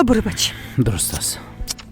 برو بچه. درست است.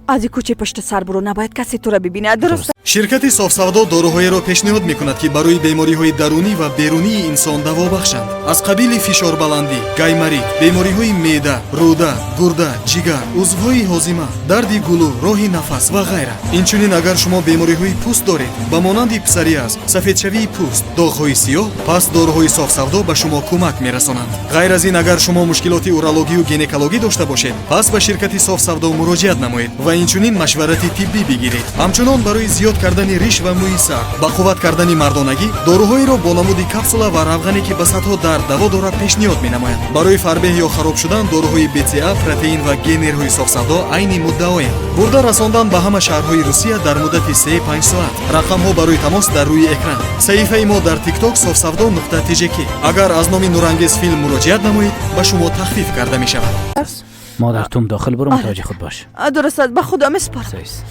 از کوچه پشت سر برو، نباید کسی تو را ببینه. درست. شرکت صاف‌سودا داروهایро пешниҳод мекунад ки барои бемориҳои дарунӣ ва берунии инсон даво бахшанд. аз қабили фишорбаландӣ, гаймарит, бемориҳои меъда, рӯда, гурда, ҷигар, узвҳои ҳозима, дарди гулӯ, роҳи нафас ва ғайра. инчунин агар шумо бемориҳои пӯст доред ба монанди псориаз, сафедшавии пӯст, доғҳои сиёҳ, пас дороҳои софсавдо ба шумо кӯмак мерасонанд. ғайр аз ин, агар шумо мушкилоти урологию гинекологӣ дошта бошед, пас ба ширкати софсавдо муроҷиат намоед ва инчунин машварати тиббӣ бигиред. ҳамчунон барои зиёд кардани риш ва мӯи сар, ба қувват кардани мардонагӣ дороҳоеро бо намуди капсула ва равғане ки ба садҳо дард даво дорад пешниҳод менамояд. барои фарбеҳ ё хароб шудан дороҳои БЦА, протеин ва генерҳои софсавдо айни муддаоянд. бурда расондан ба ҳама шаҳрҳои Русия дар муддати 3-5 соат. рақамҳо барои тамос дар рӯи экран. саҳифаи мо дар TikTok sofsavdo.tjk. агар аз номи нурангез филм муроҷиат намоед, ба шумо тахфиф карда мешавад. مادر توم داخل برو، متوجه خود باش. درست است. به خدا میسپارم. سیس.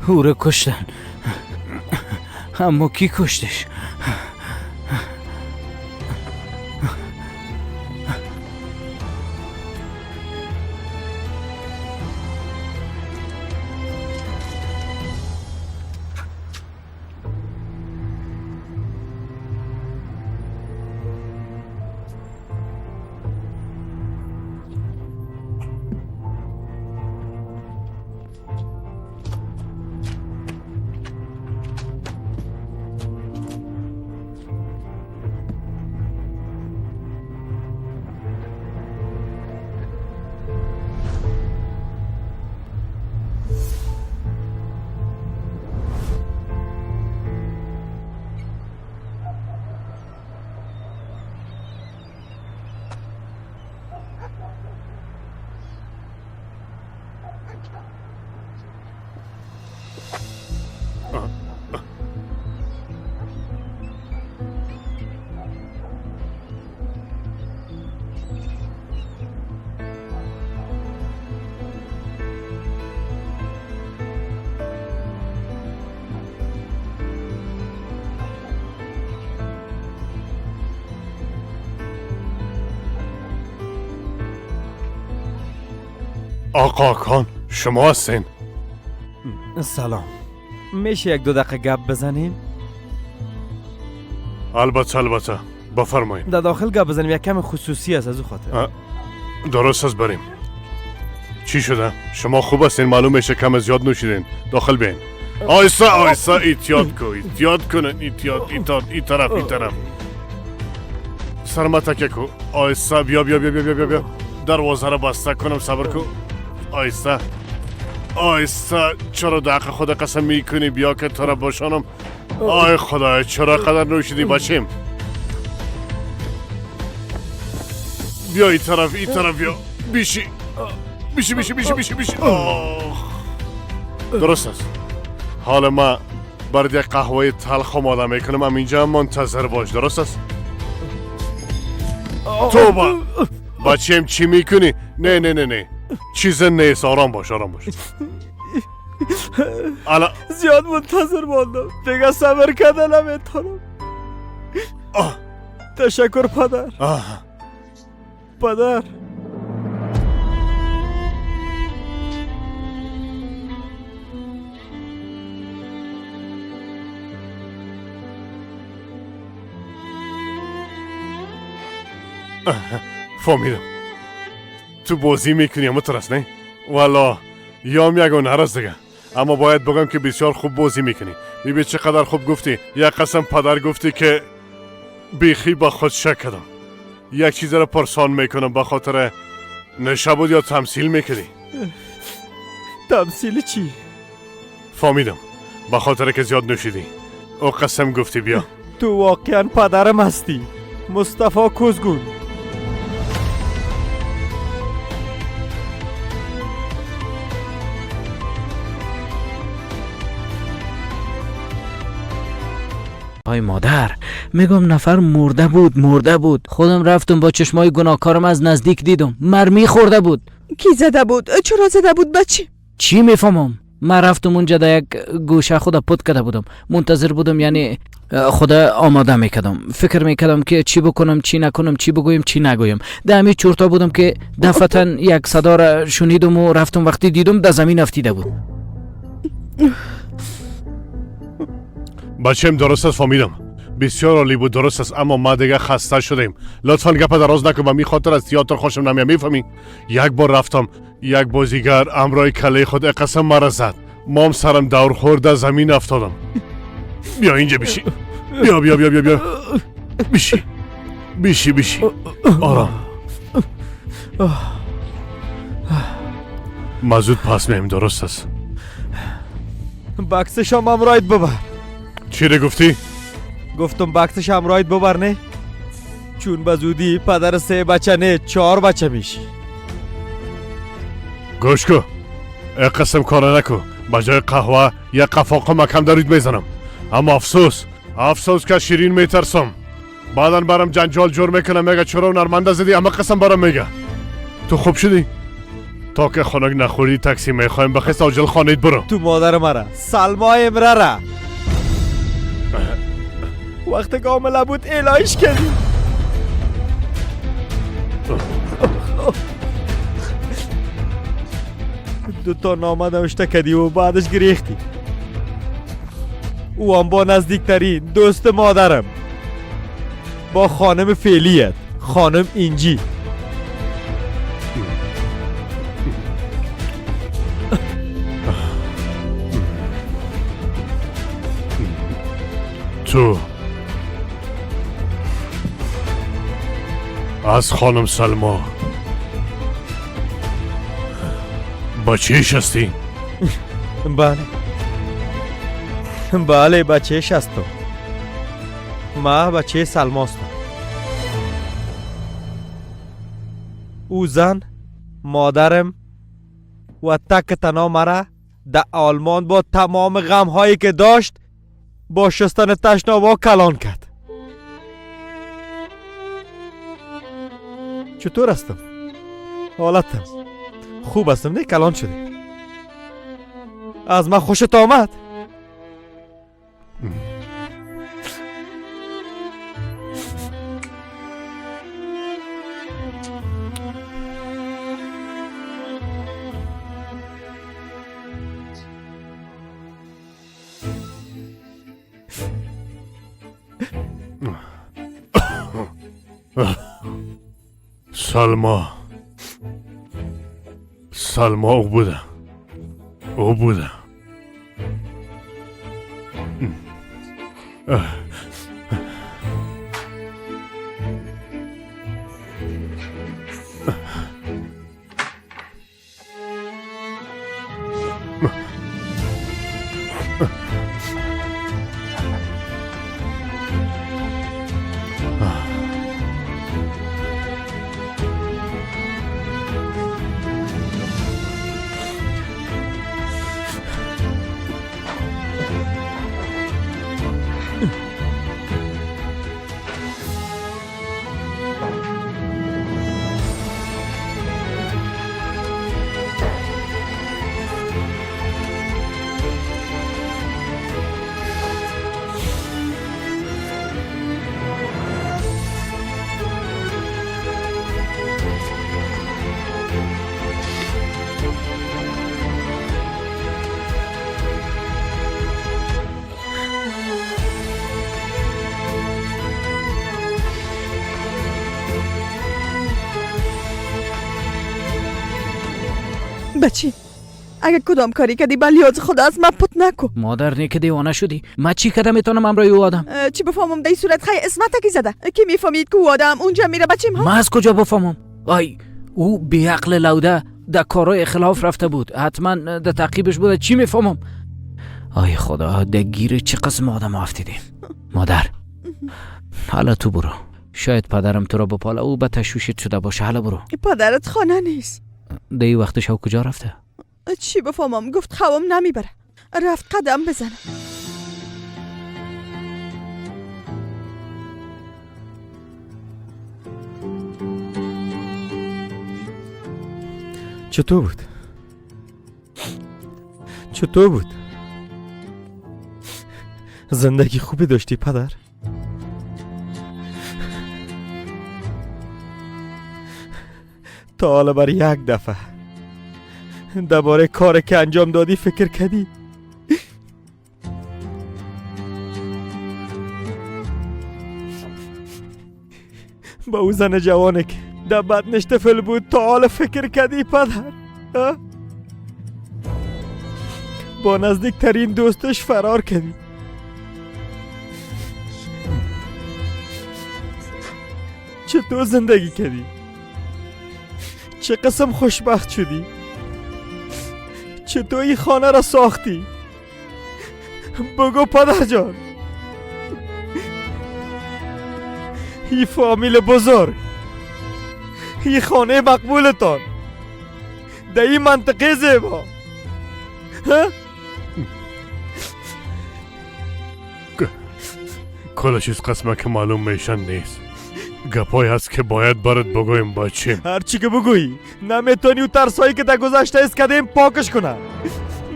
او را کشتن. اما کی کشتش؟ آقا خان شما هستین؟ سلام. میشه یک دو دقیقه گپ بزنیم؟ البته بفرمایید. در داخل گپ بزنیم، یک کم خصوصی است از او خاطر. درست است، بریم. چی شده؟ شما خوب هستین؟ معلوم میشه کم زیاد نوشیدین. داخل بین. آیسا احتیاط کن. این طرف. سرما تکه کو. آیسا بیا. دروازه را بسته کنم، صبر کن. آیسا چرا دقیقه خود قسم میکنی بیا که تو را باشانم؟ آی خدای چرا قدر نوشیدی بچیم؟ بیا این طرف بیا. بیشی. درست است. حالا ما برد یک قهوه تلخ آماده میکنم، هم اینجا منتظر باش. درست است؟ توبه بچیم چی میکنی؟ نه چیز نیست، آرام باش. زیاد منتظر ماندم دیگه، صبر کردن نمیتونم. تشکر پدر. فهمیدم تو بازی میکنی، اما ترس نه؟ والا یام یک هنر است دیگه، اما باید بگم که بسیار خوب بازی میکنی. میبینی چقدر خوب گفتی. یک قسم پدر گفتی که بیخی با خود شک کردم. یک چیز را پرسان میکنم، به خاطر نشه بود یا تمثیل میکنی؟ تمثیل چی؟ فهمیدم به خاطر که زیاد نوشیدی. او قسم گفتی بیا. تو واقعا پدرم هستی، مصطفی کوزگون. آی مادر، میگم نفر مرده بود. خودم رفتم با چشمای گناهکارم از نزدیک دیدم. مرمی خورده بود. کی زده بود؟ چرا زده بود بچه؟ چی میفهمم؟ من رفتم اونجا در یک گوشه خدا پت کرده بودم، منتظر بودم، یعنی خدا آماده میکردم، فکر میکردم که چی بکنم چی نکنم، چی بگویم چی نگویم. در همین چورتا بودم که دفعتا یک صدا را شنیدم و رفتم. وقتی دیدم در زمین افتیده بود. بچه‌م درست است، فهمیدم. بسیار عالی بود، درست است، اما ما دیگه خسته شدیم. لطفاً گپ دراز نکن، و می خاطر از تئاتر خوشم نمیاد. میفهمی؟ یک بار رفتم، یک بازیگر امرای کله خود قسم مرا زد. مام سرم دور خورده زمین افتادم. بیا اینجا بیشی. بیا. بیشی. آرام. مزود پس میم، درست است. بکسش هم امرایت ببر. چی رو گفتی؟ گفتم بکسش امرایت ببر نه؟ چون بزودی پدر 3 بچه نه 4 بچه میشی. گوش کو، قسم کار نکو. بجای قهوه یک قفاق مکم درید میزنم. اما افسوس که شیرین میترسم. بعدن برم جنجال جور میکنم، میگه چرا نرمنده زدی، اما قسم برم میگه تو خوب شدی؟ تا که خنک نخوری تاکسی میخوایم بخست آجل خانید برو. تو مادر مرا سلما امره را وقت کاملا بود الهیش کردی. دوتا نامه نوشته کردی و بعدش گریختی. او هم با نزدیکترین دوست مادرم، با خانم فعلیت، خانم اینجی. تو از خانم سلما بچهش هستی؟ بله بله بچهش هستم. ما بچه سلما هستم. او زن مادرم و تک تنها مرا در آلمان با تمام غم هایی که داشت با شستن تشنابا کلان کرد. چطور هستم؟ حالتم خوب هستم نه؟ کلان شدی؟ از من خوشت آمد؟ سلما او بوده بچی اگه کدام کاری کردی بلیاز خدا از من پت نکو. مادر نه که دیوانه شدی. من چی کردم میتونم امرای او آدم؟ چی بفهمم در صورت خیلی اسمت کی زده کی میفهمید که او آدم اونجا میره بچیم ها؟ من از کجا بفهمم؟ آی او بی عقل لوده در کارهای خلاف رفته بود، حتما در تعقیبش بوده. چی میفهمم؟ آی خدا در گیر چه قسم آدم افتیدیم. مادر حالا تو برو، شاید پدرم تو را بپاله او به تشویشت شده باشه. حالا برو. پدرت خانه نیست. دی وقت شو کجا رفته؟ چی بفهمم؟ گفت خوام نمیبره، رفت قدم بزنه. چطور بود؟ چطور بود؟ زندگی خوبی داشتی پدر؟ تا حالا برای یک دفعه درباره کار که انجام دادی فکر کردی؟ با او زن جوانه که در بدنش طفل بود تا حالا فکر کردی پدر؟ با نزدیکترین دوستش فرار کردی. چطور زندگی کردی؟ چه قسم خوشبخت شدی؟ چطور این خانه را ساختی؟ بگو پدر جان. این فامیل بزرگ، این خانه مقبولتان در این منطقه زیبا، کلش از قسمه که معلوم میشن نیست. گپایی هست که باید برات بگویم بچیم. هرچی که بگویی نمیتونی و ترسایی که در گذشته است کردیم پاکش کنم.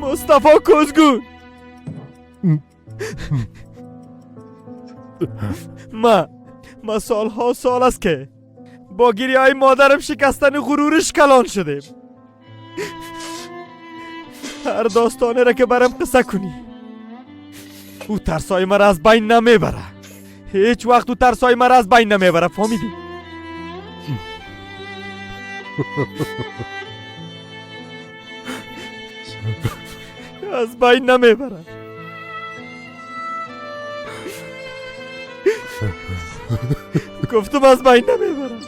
مصطفی کوزگون ما سالها سال است که با گریه های مادرم شکستن غرورش کلان شدیم. هر داستانه را که برم قصه کنی او ترسای مرا از بین نمیبره. هیچ وقت او ترسای مرا از بین نمیبره، فهمیدی؟ از بین نمیبره. گفتم از بین نمیبره.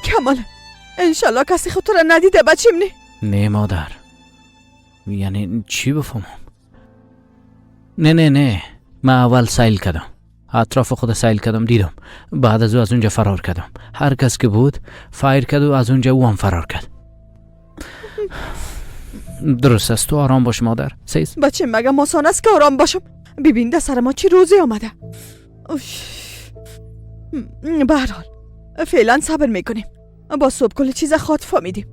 کمال انشالله کسی خود را ندیده بچیم نی؟ نه مادر، یعنی چی بفهمم؟ نه من اول سیل کردم، اطراف خود سیل کردم، دیدم، بعد از او از اونجا فرار کردم. هر کس که بود فایر کرد و از اونجا او هم فرار کرد. درست است، تو آرام باش مادر. سیز بچه مگه ماسان است که آرام باشم؟ ببین ده سر ما چی روزی آمده. به هر حال فعلا صبر میکنیم، با صبح کل چیز خود فهمیدیم.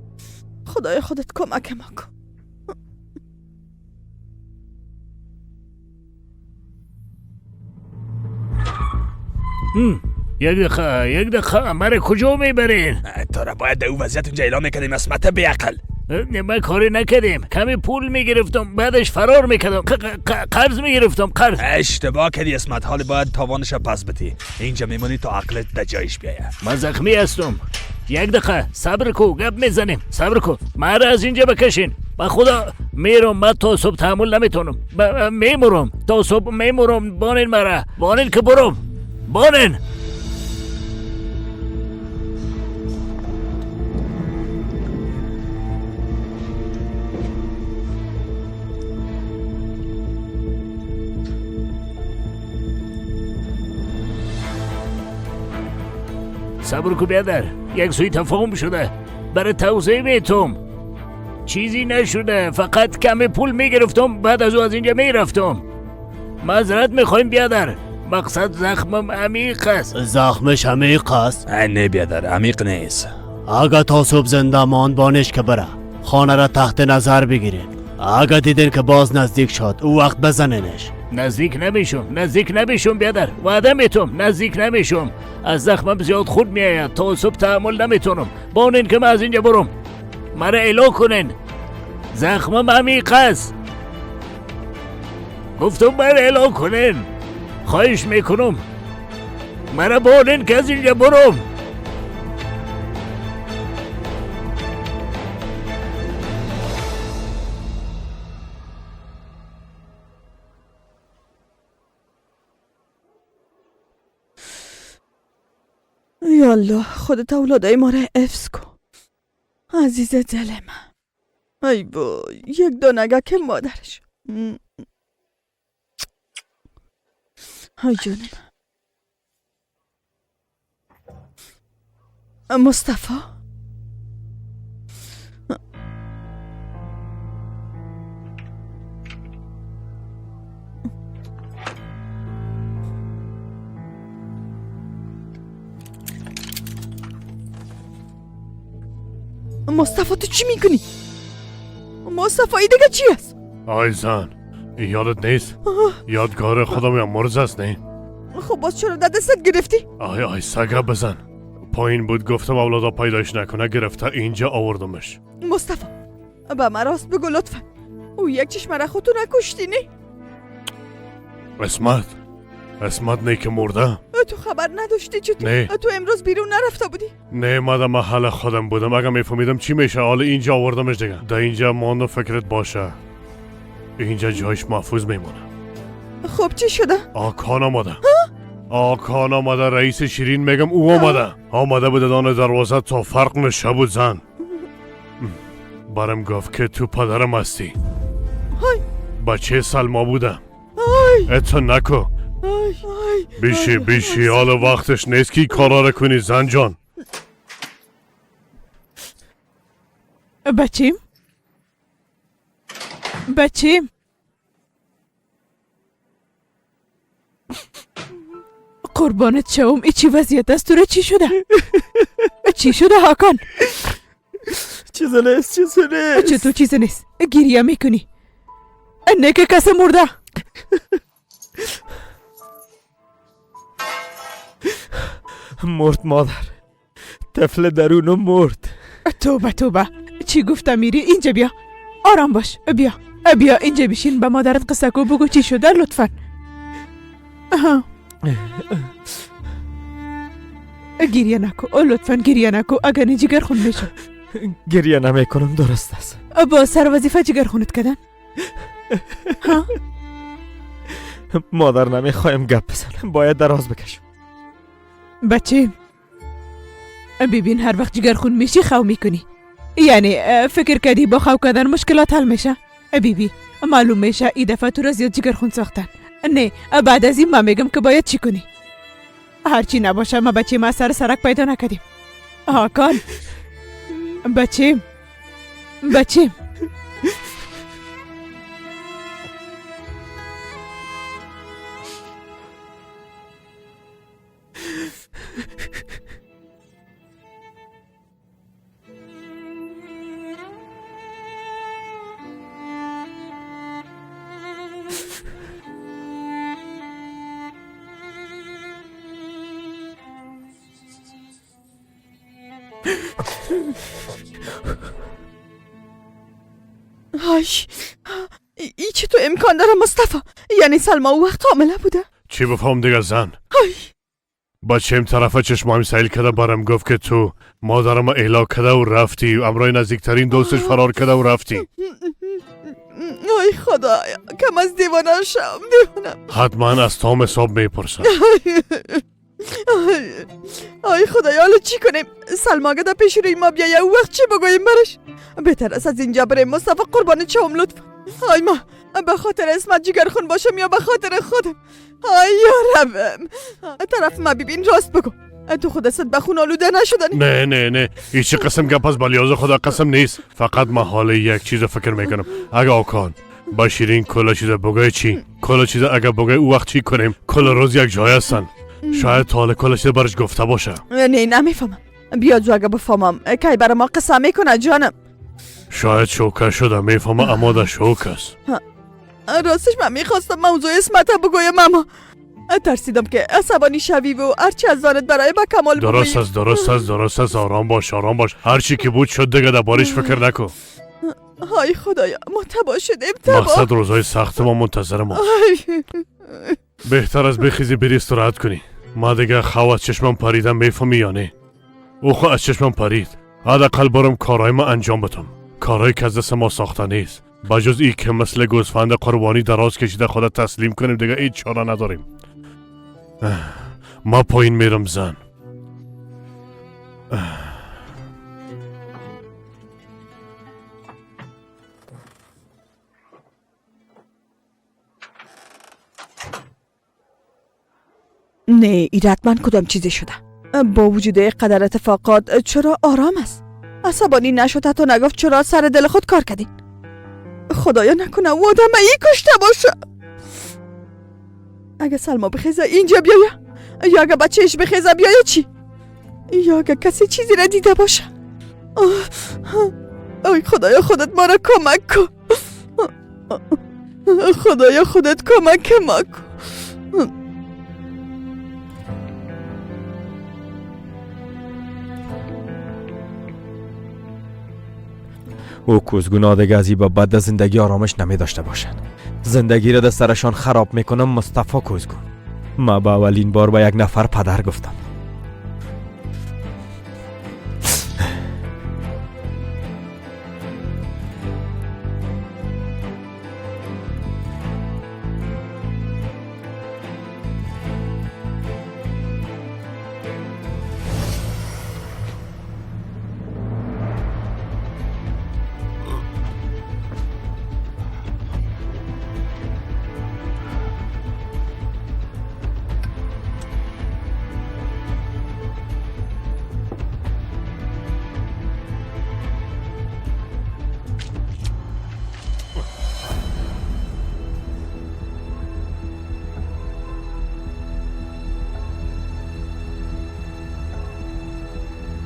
خدای خودت کمک ما کن. یک دقیقه مرا کجا میبرین؟ تو را باید در او وضعیت اونجا اعلام میکردیم اسمت بیعقل. ما کاری نکردیم، کمی پول میگرفتم بعدش فرار میکردم، قرض میگرفتم، قرض. اشتباه کردی اسمت، حال باید تاوانش پس بدی. اینجا میمونی تا عقلت در جایش بیایه. من زخمی هستم. یک دقیقه صبر کو، گپ میزنیم، صبر کو. مرا از اینجا بکشین. با خدا میرم، من تا صبح تحمل نمیتونم. میمرم تا صبح، میمرم. بانین مرا، بانین که برم، بانین. صبر کو بیادر، یک سوی تفاهم شده، برای توضیح میتونم. چیزی نشده، فقط کمی پول میگرفتم بعد از او از اینجا میرفتم. معذرت میخوایم بیادر، مقصد زخمم عمیق است. زخمش عمیق است؟ نه بیادر، عمیق نیست. اگه تا صبح زنده ماند بانش که بره، خانه را تحت نظر بگیرین. اگه دیدین که باز نزدیک شد او وقت بزنینش. نزدیک نمیشم بیادر، وعده میتونم نزدیک نمیشم. از زخمم زیاد خود میآید، تا صبح تحمل نمیتونم. بانین که من از اینجا برم، مرا اعلام کنین. زخمم عمیق است، گفتم مرا اعلام کنین، خواهش میکنم. مرا بانین که از اینجا برم. یالله خودت اولادای ما را حفظ کن عزیز دل من. ای وای، یک دانگه که مادرش. ای جون من. مصطفی مصطفی تو چی میکنی؟ مصطفی این دیگه چی است؟ آی زن یادت نیست یادگار خودم یا مرز است نه؟ خب باز چرا در دستت گرفتی؟ آی سگه بزن پایین بود گفتم اولادا پیداش نکنه گرفته اینجا آوردمش. مصطفی با من راست بگو لطفا او یک چشم را خودتو نکشتی نه؟ اسمت نه که مرده؟ تو خبر نداشتی چطور؟ نه. تو امروز بیرون نرفته بودی؟ نه من در محل خودم بودم اگه میفهمیدم چی میشه حالا اینجا آوردمش دیگه. در اینجا ماندو فکرت باشه اینجا جایش محفوظ میمونه. خب چی شده؟ آکان آمده رئیس شیرین میگم او آمده بود دان دروازه تا فرق نشه بود زن. برم گفت که تو پدرم هستی. بچه سلما بودم. اتو نکو بیشی حالا وقتش نیست که کارا کنی زن جان. بچیم قربانت شوم ای چی وضعیت است تو را چی شده؟ چی شده هاکان؟ چیز نیست چطور چیز نیست؟ گریه میکنی نه که کس مرده؟ مرد مادر طفل درونم مرد. توبه چی گفتم میری؟ اینجا بیا آرام باش بیا اینجا بشین به مادرت قصه کو بگو چی شده لطفا. گریه نکو لطفا گریه نکو اگر نه جگر خون میشه. گریه نمیکنم درست است. با سر وظیفه جگر خونت کردن؟ مادر نمیخوایم گپ بزنم باید دراز بکشم. بچه ببین هر وقت جگر خون میشی خو میکنی یعنی فکر کردی با خو کردن مشکلات حل میشه؟ بیبی معلوم میشه این دفعه تو را زیاد جگر خون ساختن. نه بعد از این ما میگم که باید چی کنی. هرچی نباشه ما بچه ما سر سرک پیدا نکردیم. هاکان بچه ای چه تو امکان داره مصطفی؟ یعنی سلما او وقت حامله بوده؟ چی بفهم دیگه زن؟ بچه‌م طرف چشمایم سیل کده برم گفت که تو مادرم اهلا کده و رفتی و امرای نزدیکترین دوستش فرار کده و رفتی. ای خدایا کم از دیوانه شم حتما از تام حساب میپرسم. ای خدایا حالا چی کنیم؟ سلما گده پیش روی ما بیایه او وقت چی بگویم برش؟ بهتر است از اینجا بریم مصطفی قربان چوم لطفا. ای ما به خاطر اسمت جگر خون باشم یا به خاطر خودم؟ ای یا ربم طرف ما ببین راست بگو تو خودت به خون آلوده نشدنی؟ نه هیچ قسم گپ از بلیاز خدا قسم نیست. فقط من حال یک چیز فکر میکنم اگه آکان با شیرین کلا چیز بگوی چی؟ کلا چیز اگه بگوی او وقت چی کنیم؟ کلا روز یک جای هستن شاید حال کلا چیز برش گفته باشه. نه نمیفهمم بیا جو اگه بفهمم که برای ما قسم میکنه جانم. شاید شوکه شده میفهمم اما در شوک است. راستش من میخواستم موضوع اسمت بگویم اما ترسیدم که عصبانی شوی و هرچی از دانت برای با کمال بگویی. درست است آرام باش هرچی که بود شد دیگه دربارش فکر نکن. های خدایا ما تبا شدیم تبا. مقصد روزای سخت ما منتظر ما. بهتر از بخیزی بری استراحت کنی. ما دیگه خو از چشمم پریدم میفهمی یا نه؟ او خو از چشمم پرید. حداقل برم کارهای ما انجام بدم. کارهایی که از دست ما ساخته نیست. بجز ای که مثل گوسفند قربانی دراز کشیده خدا تسلیم کنیم دیگه هیچ چاره نداریم. ما پایین میرم زن. نه ایرتمن کدام چیزی شده؟ با وجود قدر اتفاقات چرا آرام است؟ عصبانی نشد حتی نگفت چرا سر دل خود کار کردین؟ خدایا نکنه او آدم ای کشته باشه. اگه سلما بخیزه اینجا بیایه یا اگه بچهش بخیزه بیایه چی؟ یا اگه کسی چیزی را دیده باشه؟ ای خدایا خودت ما را کمک کن. خدایا خودت کمک ما کن. او کوزگونا دیگه از این به بعد زندگی آرامش نمی داشته باشند. زندگی را در سرشان خراب میکنم. مصطفی کوزگون. ما به اولین بار به یک نفر پدر گفتم.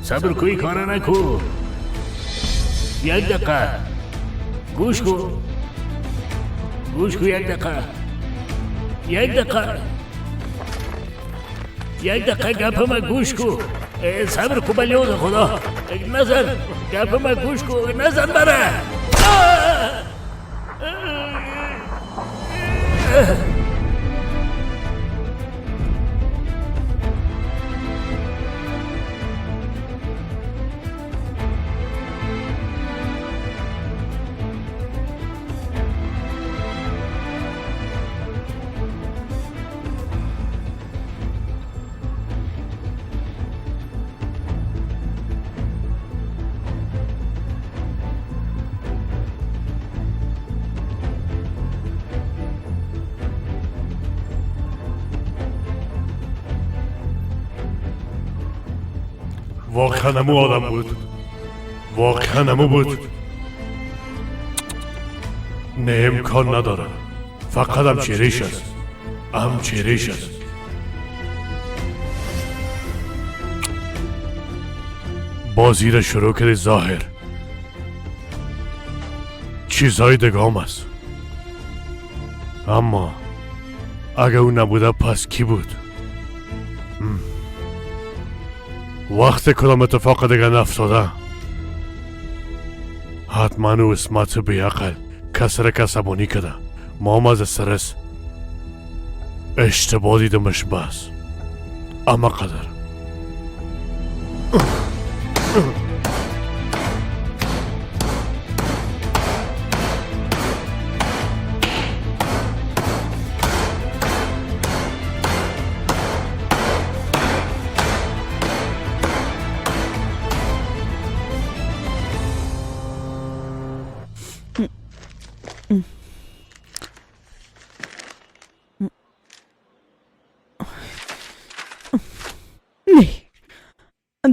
صبر کوی کارا نکو. یک دقیقه گوش کو. گوش کو. یک دقیقه. یک دقیقه. یک دقیقه گپ ما گوش کو. صبر کو بلیوز خدا. نزن گپ ما گوش کو. نزن بره. واقعا همو آدم بود. واقعا همو بود. نه امکان نداره. فقط هم چهرهش است. هم چهرهش است. بازی را شروع کرده ظاهر. چیزهای دگام است. اما اگه او نبوده پس کی بود؟ وقت کدام اتفاق دیگه نفتاده. حتما او اسمت بیعقل کسر کسبانی کده. ما هم از استرس اشتباه دیدمش بس. اما قدر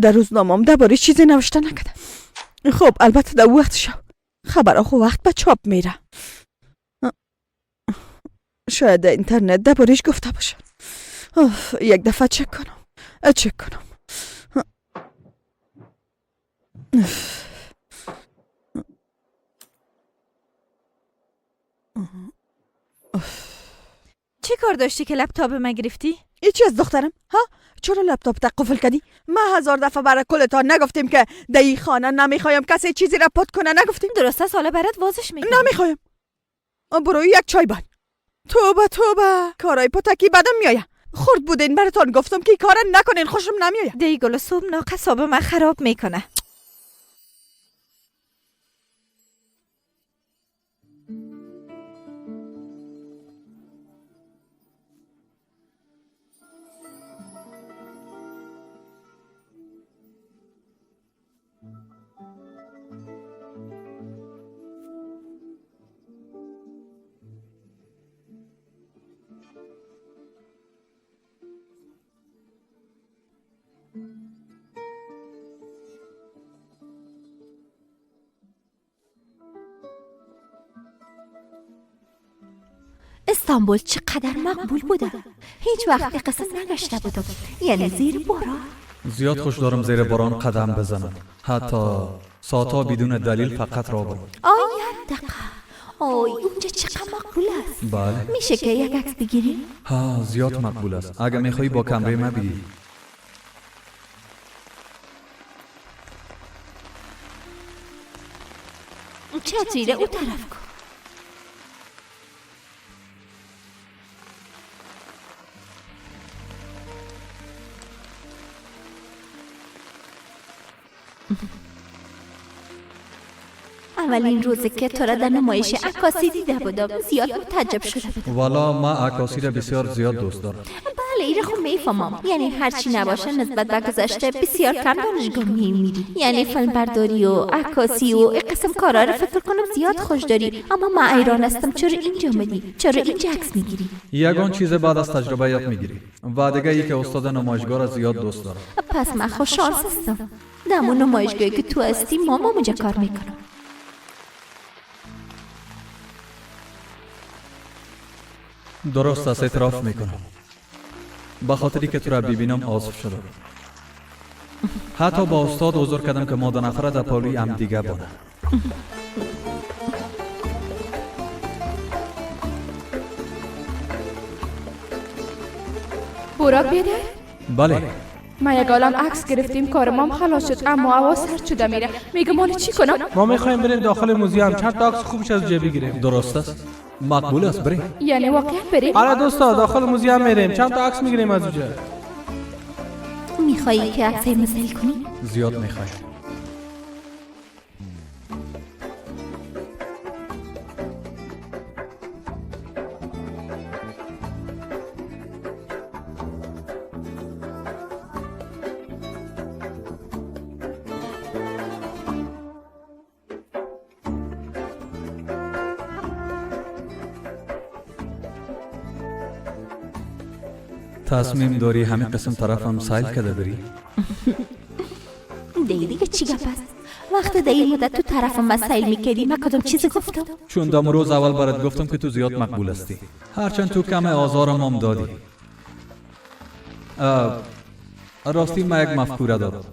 در روزنامه‌ام درباره چیزی نوشته نکردم. خب البته در وقت شو خبرها خو وقت به چاپ میره. شاید در اینترنت درباره‌اش گفته باشن. یک دفعه چک کنم. چی کار داشتی که لپتاپ ما گرفتی؟ چی از دخترم؟ ها؟ چرا لپتاپ تا قفل کردی؟ ما 1000 دفعه برای کلتان نگفتیم که در این خانه نمیخوایم کسی چیزی را پت کنه. نگفتیم؟ درسته سال برات وازش میکنم. نمیخوایم. برو یک چای بان. توبه کارای پتکی بدم میایه. خورد بودین براتون گفتم که کار نکنین. خوشم نمیایه. دی گل صبح ناقصاب ما خراب میکنه. استانبول چقدر مقبول بوده. هیچ وقت قصص نداشته بودم. یعنی زیر باران. زیاد خوش دارم زیر باران قدم بزنم. حتی ساعتها بدون دلیل فقط را برد. یک دقیقه. آی اونجا چقدر مقبول است. بله. میشه که یک عکس بگیری؟ ها زیاد مقبول است. اگه میخوایی با کمره ما بگیری. چتری اون طرف کن. اولین روزی که تو را در نمایش عکاسی دیده بودم زیاد متعجب شده بودم. والا ما عکاسی را بسیار زیاد دوست دارم. بله این خب میفهمم. یعنی هرچی نباشه نسبت به گذشته بسیار کم دانشگاه میری. یعنی فیلم برداری و عکاسی و این قسم کارا رو فکر کنم زیاد خوش داری. اما من ایران هستم. چرا اینجا آمدی؟ چرا اینجا عکس میگیری؟ یگان چیز بعد از تجربه یاد میگیری و دیگه ای که استاد نمایشگاه را زیاد دوست دارم. پس من خوششانس هستم. در اون نمایشگاهی که تو هستی ماما اونجا کار میکنم. درست است، اعتراف میکنم. به خاطری که تو را ببینم آزرد شدم. حتی با استاد حضور کردم که ما دو نفره در پالی هم دیگه بانه. براک بیده؟ بله. ما یک عالم عکس گرفتیم کارم هم خلاص شد اما هوا سرد شده میره. میگم مال چی کنم؟ ما میخوایم بریم داخل موزیم چند تا عکس خوبش از جا بگیریم. درست است. مقبول است بریم. یعنی واقعا بریم؟ آره دوستا داخل موزیم میریم چند تا عکس میگیریم از اونجا. میخوایی که عکس مثل کنی؟ زیاد میخوایم. تصمیم داری همین قسم طرفم سایل کده بری؟ دیگه چی گپ است؟ وقتی در این مدت تو طرفم و سیل میکردی من کدام چیزی گفتم؟ چون دم روز اول برات گفتم که تو زیاد مقبول هستی. هرچند تو کم آزارم هم دادی. راستی ما یک مفکوره دارم.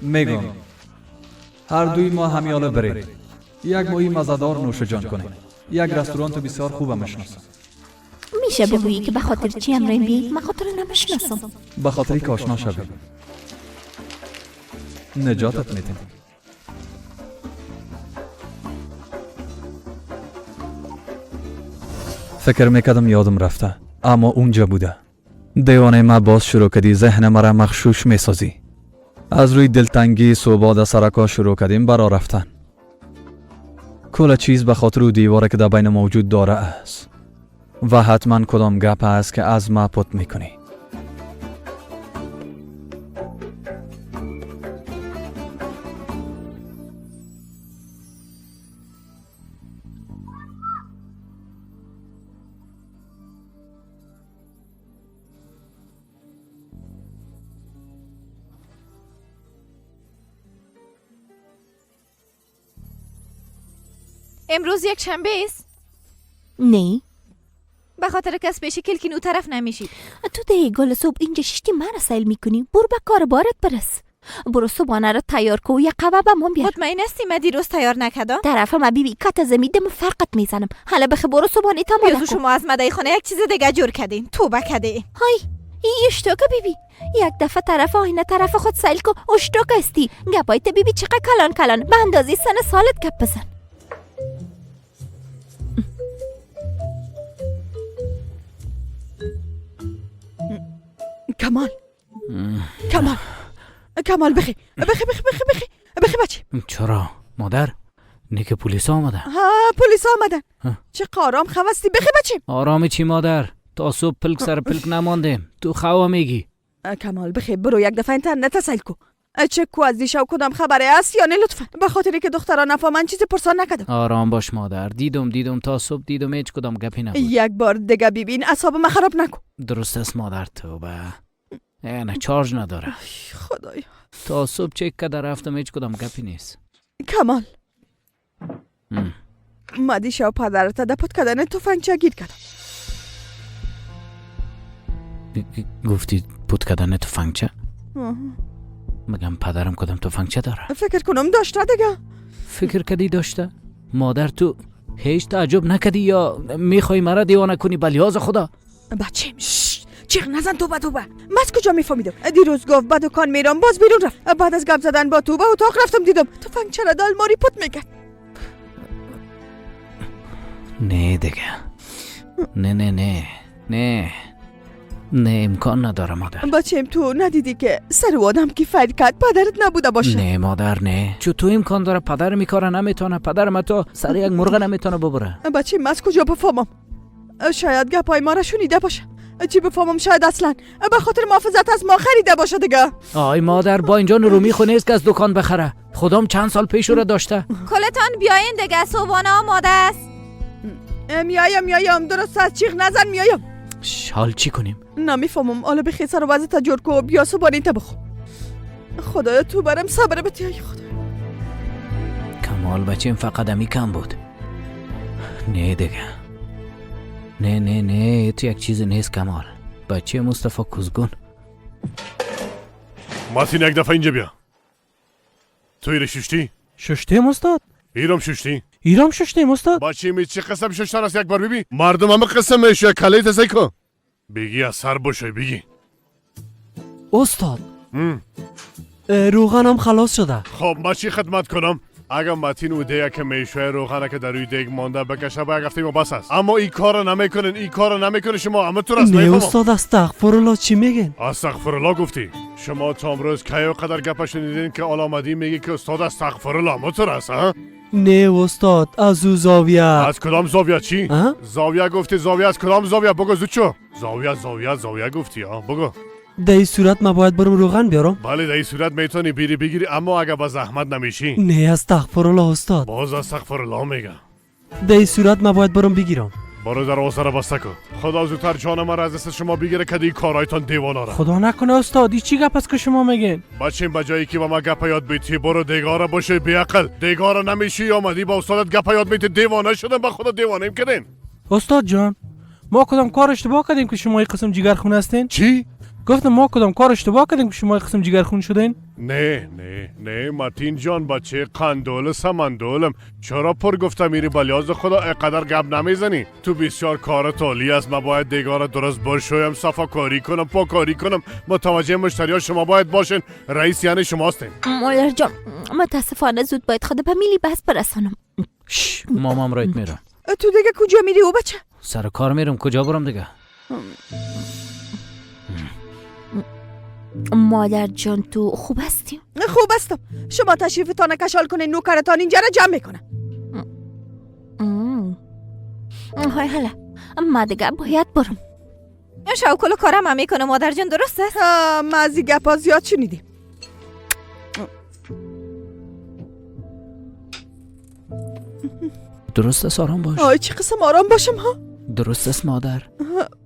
میگم هر دوی ما همیاله بریم. یک ماهی مزدار نوش جان کنیم. یک رستوران تو بسیار خوبم میشناسم. میشه بگویی که به خاطر چی امرین بی؟ من خاطر نمیشناسم. به خاطری که آشنا شویم. نجاتت میدیم. فکر میکردم یادم رفته اما اونجا بوده. دیوانه ما باز شروع کردی ذهن مرا مغشوش میسازی. از روی دلتنگی صبح سرکا شروع کردیم برا رفتن. کل چیز به خاطر دیواره که در بین موجود داره است و حتما کدام گپ است که از ما پت میکنی. امروز یک شنبه است؟ نه به خاطر کس بشی کلکین او طرف نمیشی. تو ده گل صبح اینجا ششتی مرا سیل میکنی. برو به کار بارت برس. برو صبحانه را تیار کو یا قهوه به من بیار. مطمئن هستی من دیروز تیار نکردم؟ طرف ما بیبی کات زمیدم فرقت میزنم. حالا بخه برو صبحانه تا مادر شما از مدعی خانه یک چیز دیگه جور کردین. توبه کردی. های اشتاکه بیبی. یک دفعه طرف آینه طرف خود سیل کو اشتاک استی. گپایت بیبی چقدر کلان کلان به اندازه سن سالت گپ بزن. کمال بخی بچه. چرا مادر؟ نیک پلیس آمدن. ها پلیس آمدن. چه قارام خواستی بخی بچه. آرامی چی مادر؟ تا صبح پلک سر پلک نماندیم. تو خوا میگی. کمال بخی برو یک دفعه اینترنت سیل کو. چه کو از دیشب کدام خبره است یا نه لطفا؟ به خاطری که دختران نفهمن چیزی پرسان نکردم. آرام باش مادر. دیدم تا صبح دیدم هیچ کدام گپی نبود. یک بار دیگه ببین اعصاب من خراب نکن. درست است مادر. توبه. نه چارج نداره. خدایا. تا صبح چک کرده رفتم هیچ کدام گپی نیست. کمال. ما دیشب پدرت دپوت کردن تفنگچی گیر کردم. گفتی پوت کردن تفنگچه؟ مگم پدرم کدام تفنگچه داره؟ فکر کنم داشته دیگه. فکر کردی داشته؟ مادر تو هیچ تعجب نکردی یا میخوای مرا دیوانه کنی بلیاز خدا؟ بچه چیغ نزن توبه من از کجا میفهمیدم؟ دیروز گفت با دکان میرم باز بیرون رفت. بعد از گپ زدن با تو به اتاق رفتم دیدم تفنگچه را دال ماری پت میکرد. نه دیگه نه امکان نداره مادر. بچه‌م تو ندیدی که سر و آدم که فکر کرد پدرت نبوده باشه؟ نه مادر نه. چون تو امکان داره پدر میکاره نمیتونه، پدر ما تو سر یک مرغ نمیتونه ببره. بچه‌م از کجا بفهمم؟ شاید گپای ما را شنیده باشه. چی بفهمم؟ شاید اصلا به خاطر محافظت از ما خریده باشه دیگه. آی مادر با اینجا نرومی خونه است که از دکان بخره. خودم چند سال پیش رو داشته. کلتان بیاین دیگه، صبحانه آماده است. میایم درست از چیغ نزن میایم. حال چی کنیم؟ نمیفهمم. حالا بخی سر و وضع جور کو بیا صبحانه تا بخور. خدایا تو برم صبر بده. ای خدا. کمال بچه‌م فقط امی کم بود. نه دیگه نه تو یک چیز نیست کمال. بچه مصطفی کزگون. ماتین یک دفعه اینجا بیا. تو ایره ششتی؟ ششتیم استاد؟ ایرم ششتی؟ ایرام ششتیم استاد؟ بچه می چی قسم ششتن است یک بار ببین. مردم همه قسم میشه کلی تسی کن. بگی از سر باشی بگی. استاد روغنم خلاص شده. خب ما چی خدمت کنم؟ اگر متین او دیگه که میشه روغنه که در روی دیگ مانده بکشه با یک هفته ما بس است. اما این کارو نمیکنین شما همه تو راست نه استاد استغفرالله چی میگین؟ استغفرالله گفتی. شما تا امروز کی قدر گپ شنیدین که آلامدی میگی که استاد استغفرالله همه تو راست ها؟ نه استاد از او زاویه. از کدام زاویه چی؟ زاویه گفتی. زاویه از کدام زاویه؟ بگو زود شو. زاویه گفتی ها بگو. در این صورت ما باید برم روغن بیارم؟ بله در این صورت میتونی بگیری اما اگه با زحمت نمیشی. نه استغفرالله استاد. باز استغفرالله میگه. در این صورت ما باید برم بگیرم. برو دروازه را بسته کن. خدا زودتر جان ما را از دست شما بگیره که دیگه کارایتان دیوانه را. خدا نکنه استاد چی گپ است که شما میگین؟ بچیم بجایی که با ما گپ یاد بیتی برو دیگاره باشه بی عقل. دیگاره نمیشی آمدی با استادت گپ یاد بیتی دیوانه شدن. با خدا دیوانه ایم کردین. استاد جان ما کدام کار اشتباه کردیم که شما این قسم جگرخون هستین؟ چی؟ گفتم ما کدام کار اشتباه کردیم که شما این قسم جگرخون شدین؟ نه متین جان بچه قندول سمندولم. چرا پر گفته میری بلیاز خدا اقدر گپ نمیزنی؟ تو بسیار کار تالی است. ما باید دیگاره درست برشویم صفا کاری کنم پا کاری کنم. متوجه مشتریان شما باید باشین. رئیس یعنی شما هستین. مادر جان متاسفانه زود باید خود به میلی بس برسانم. مامام رایت میرم. تو دیگه کجا میری او بچه؟ سر کار میرم. کجا برم دیگه؟ مادر جان تو خوب هستی؟ خوب هستم. شما تشریفتان کشال کنین نوکرتان اینجا را جمع میکنه. های حالا ما دیگه باید برم. شوکل کارم هم میکنه مادر جان درست است؟ ما از این گپا زیاد شنیدیم. درست است آرام باش. آی چی قسم آرام باشم ها؟ درست است مادر.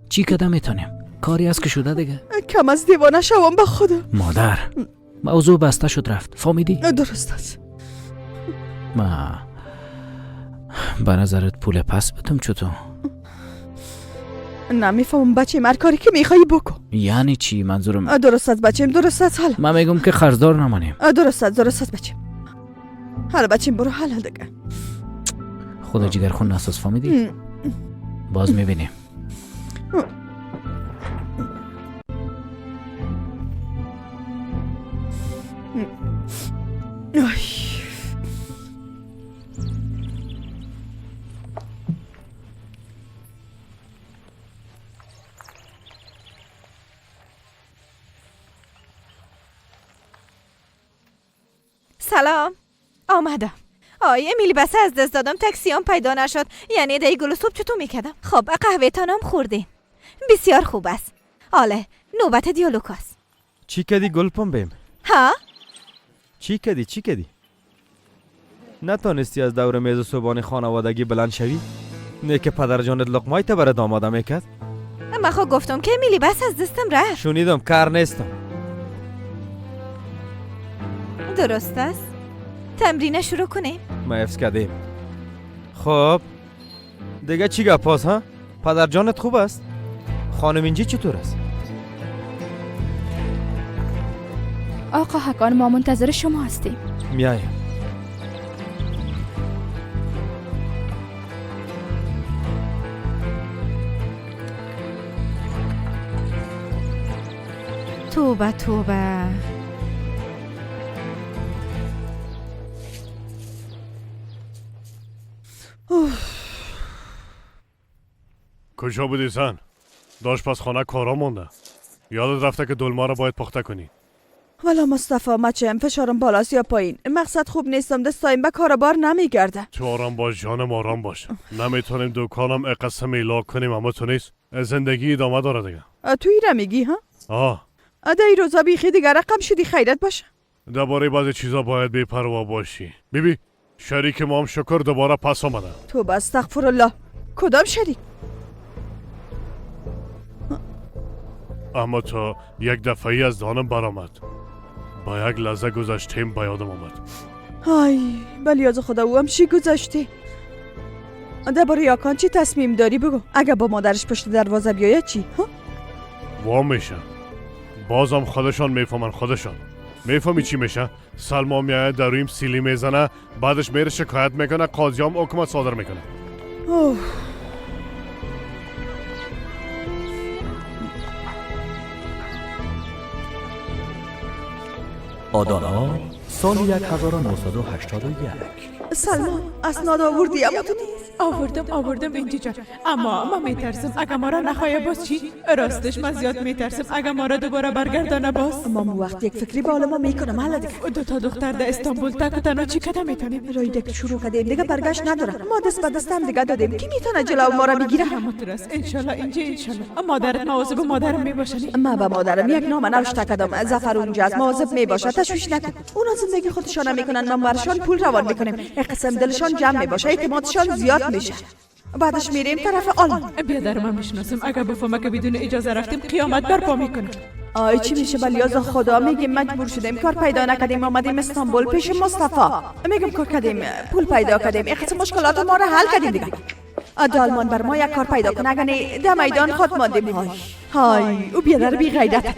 چی کده میتونیم؟ کاری از که شده دیگه. کم از دیوانه شوام به خدا. مادر موضوع بسته شد رفت. فهمیدی؟ درست است. ما به نظرت پول پس بدم چطور؟ نمیفهمم بچه هر کاری که میخوایی بکن. یعنی چی منظورم؟ درست است بچه درست است. حالا من میگم که قرضدار نمانیم. درست است بچه. حالا بچه برو حالا دیگه. خدا جگرخون نساز. فهمیدی؟ باز میبینیم. سلام آمدم. امیلی بس از دست دادم تاکسیام پیدا نشد. یعنی دی گل صبح چطور میکردم؟ خب قهوه تانم خوردین. بسیار خوب است. آله نوبت دیالوگاست. چی کردی گلپم بیم؟ ها؟ چی کردی؟ نتانستی از دور میز صبحانه خانوادگی بلند شوی؟ نه که پدر جانت لقمای تا برات آماده میکرد؟ من خود گفتم که امیلی بس از دستم رفت. شنیدم کار نیستم. درست است. تمرین شروع کنیم. ما حفظ کردیم. خب دیگه چی گپاس ها؟ پدر جانت خوب است؟ خانم اینجی چطور است؟ آقا حکان ما منتظر شما هستیم. میایم. توبه توبه. کجا بودی زن؟ داشت پس خانه کارا مونده. یادت رفته که دلما رو باید پخته کنی. والا مصطفی مچم فشارم بالاست یا پایین. مقصد خوب نیستم دستایم به کار بار نمیگرده. تو آرام باش جانم، آرام باش. نمیتونیم دکانم اقسم ایلا کنیم اما تو نیست. زندگی ادامه داره دیگه. تو ایره میگی ها؟ آه. ای روزا بیخی دیگه رقم شدی خیرت باشه. درباره بعضی چیزا باید بی‌پروا باشی. بیبی شریک ما هم شکر دوباره پس آمده. تو استغفرالله. کدام شریک؟ اما تا یک دفعی از دانم برآمد. با یک لحظه گذشتیم به یادم آمد. ای بلیاز خدا او هم چی گذشتی؟ درباره یاکان چی تصمیم داری بگو؟ اگه با مادرش پشت دروازه بیاید چی؟ وا میشه. بازم خودشان میفهمن خودشان. میفهمی چی میشه؟ سلما میاد در رویم سیلی میزنه، بعدش میره شکایت میکنه، قاضی هم حکم صادر میکنه. اوه. آدانا سال 1981. سلما اسناد آوردی اما تو نیست؟ آوردم اینجا جان. اما من میترسم اگه ما را نخواهی باز چی؟ راستش من زیاد میترسم اگه ما را دوباره برگردانه باز. اما مو وقت یک فکری به حال ما میکنم حالا دیگه. دو تا دختر در استانبول تک و تنها چی کده میتونیم؟ رای دک شروع کردیم دیگه برگشت نداره. ما دست به دست هم دیگه دادیم. کی میتونه جلو ما را بگیره؟ همه ترس انشالله اینجا انشالله. مادرت مواظب مادرم میباشنی؟ ما به مادرم یک نامه نوشته کردم. ظفر اونجاست مواظب میباشه تشویش نکن. اونا زندگی خودشون میکنن ما برشان پول روان میکنیم. قسم دلشان جمع میباشه اعتمادشان زیاد میشه. بعدش میریم طرف آلمان. بیادر من میشناسم اگه بفهمه که بدون اجازه رفتیم قیامت برپا میکنه. آی چی میشه بلیاز خدا میگیم مجبور شدیم کار پیدا نکردیم آمدیم استانبول پیش مصطفی. میگم کار کردیم پول پیدا کردیم اختص مشکلات ما را حل کردیم دیگه. آلمان بر ما یک کار پیدا کنه اگه در میدان خود ماندیم. های او بیادر بی غیرت.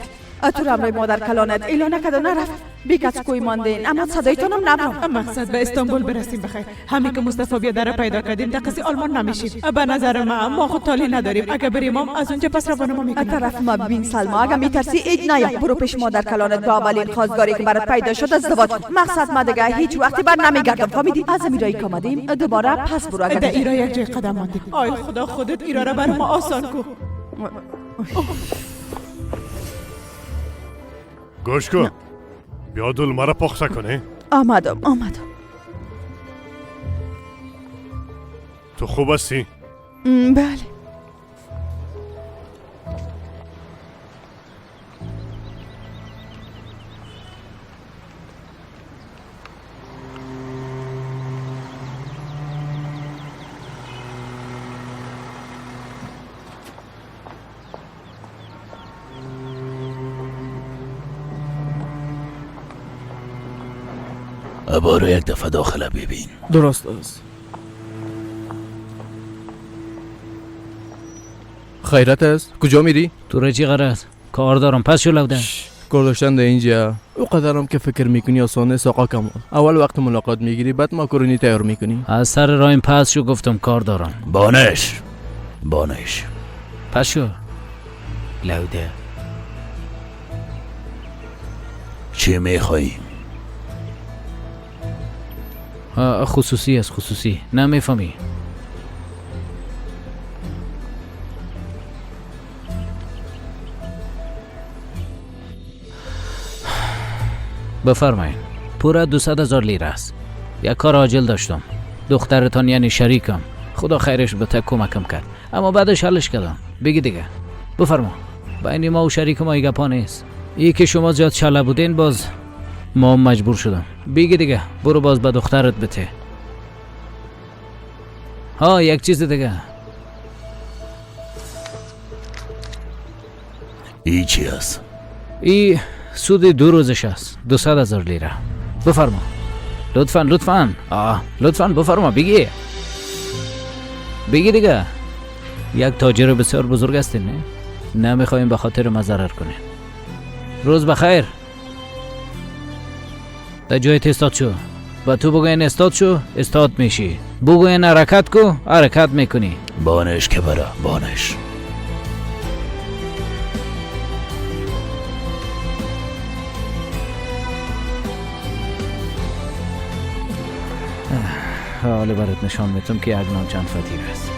تو رمرای مادر کلانت اعلان نکرد و نرفت. بیکس کوی ماندین اما صدایتانم نبرم. مقصد به استانبول برسیم بخیر. همین که مصطفی بیادر پیدا کردیم دقیقی آلمان نمیشیم. به نظر ما خود تالی نداریم. اگه بریم از اونجا پس روانه ما میکنیم. طرف ما ببین سلما اگه میترسی اید نیا. برو پیش مادر کلانت با اولین خواستگاری که برات پیدا شد ازدواج کن. مقصد ما دیگه هیچ وقتی بر نمیگردم. فهمیدی؟ از ایرایی که آمدیم دوباره پس برو. اگه در ایران یک جای قدم ماندیم. آی خدا خودت ایران را بر ما آسان کن. گوش کن. بیا دلما را پخته کنی. آمدم. تو خوب هستی؟ بله. برو یک دفعه داخله ببین. درست است. خیرت است؟ کجا میری؟ تو را چی غرض؟ کار دارم پس شو لودن. کار داشتن در اینجا او قدرم که فکر میکنی آسانه ساقا کمال. اول وقت ملاقات میگیری بعد ماکارونی تیار میکنی. از سر رایم پس شو گفتم کار دارم. بانش پس شو لوده. چی میخوایی؟ خصوصی است خصوصی. نمیفهمی؟ بفرمایین. پورا 200,000 لیره است. یک کار عاجل داشتم. دخترتان یعنی شریکم خدا خیرش بده کمکم کرد اما بعدش حلش کردم. بگی دیگه. بفرما. بین ما و شریک ما گپا نیست. ای که شما زیاد چاله بودین باز ما مجبور شدم. بگی دیگه. برو باز به دخترت بده. یک چیز دیگه. ای چی است؟ ای سود 2 روزش است. 200,000 لیره. بفرما. لطفاً بفرما. بگی دیگه. یک تاجر بسیار بزرگ هستین نه؟ نمیخوایم به خاطر ما ضرر کنین. روز بخیر. در جایت استاد شو و تو بگوین استاد شو استاد میشی، بگوین حرکت کو حرکت میکنی. بانش که برا بانش. حالا برات نشان میتونم که اگنان چند فتیر است.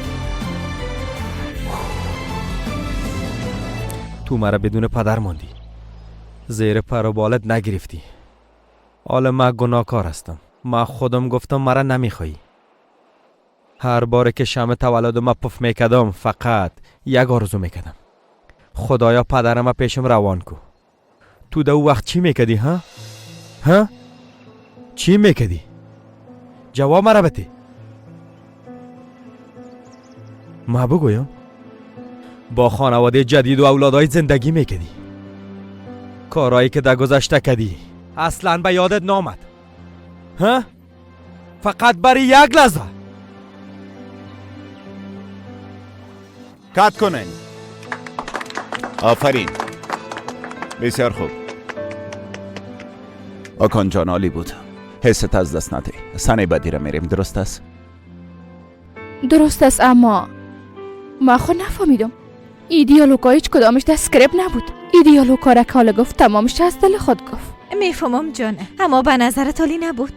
تو مرا بدون پدر ماندی، زیر پر و بالت نگرفتی. حالا من گناهکار هستم. من خودم گفتم مرا نمیخوایی. هر باره که شمع تولد ما پف میکدم فقط یک آرزو میکدم، خدایا پدرم پیشم روان کو. تو دو وقت چی میکدی ها؟ ها؟ چی میکدی؟ جواب مرا بده. ما بگویم با خانواده جدید و اولادای زندگی میکدی. کارهایی که در گذشته کدی اصلا به یادت نامد ها؟ فقط برای یک لحظه. کات کنین. آفرین، بسیار خوب. آکان جان عالی بود. حست از دست نده. سنه بعدی را میریم، درست است؟ درست است، اما ما خود نفهمیدم ای دیالوگا هیچ کدامش در اسکریپت نبود. ای دیالوگا را که حالا گفت تمامش از دل خود گفت. میفهمم جانه، اما به نظرت عالی نبود؟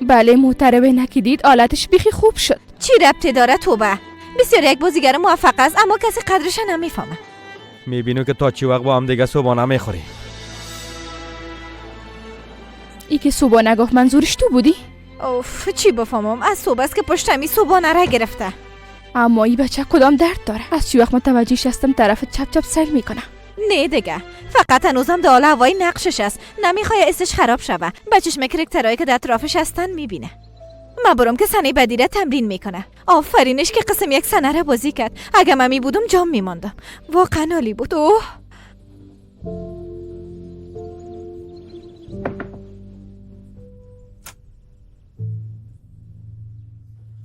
بله محترمه، نکیدید آلتش بیخی خوب شد. چی ربطی داره توبه؟ بسیار یک بازیگر موفق است اما کسی قدرش نمیفهمه. میبینو که تا چی وقت با هم دیگه صبحانه میخوری. ای که صبحانه گفت منظورش تو بودی؟ اوف، چی بفهمم؟ از صبح است که پشتمی صبحانه را گرفته. اما ای بچه کدام درد داره؟ از چی وقت متوجهش هستم طرف چپ چپ سیل میکنه. نه دیگه، فقط هنوزم دال هوای نقشش است. نمیخواد استش خراب شوه. بچش کرکترایی که در اطرافش هستن میبینه. من برم که سنه بعدی را تمرین میکنه. آفرینش که قسم یک سنه را بازی کرد. اگه من میبودم جام میماندم. واقعا عالی بود. اوه،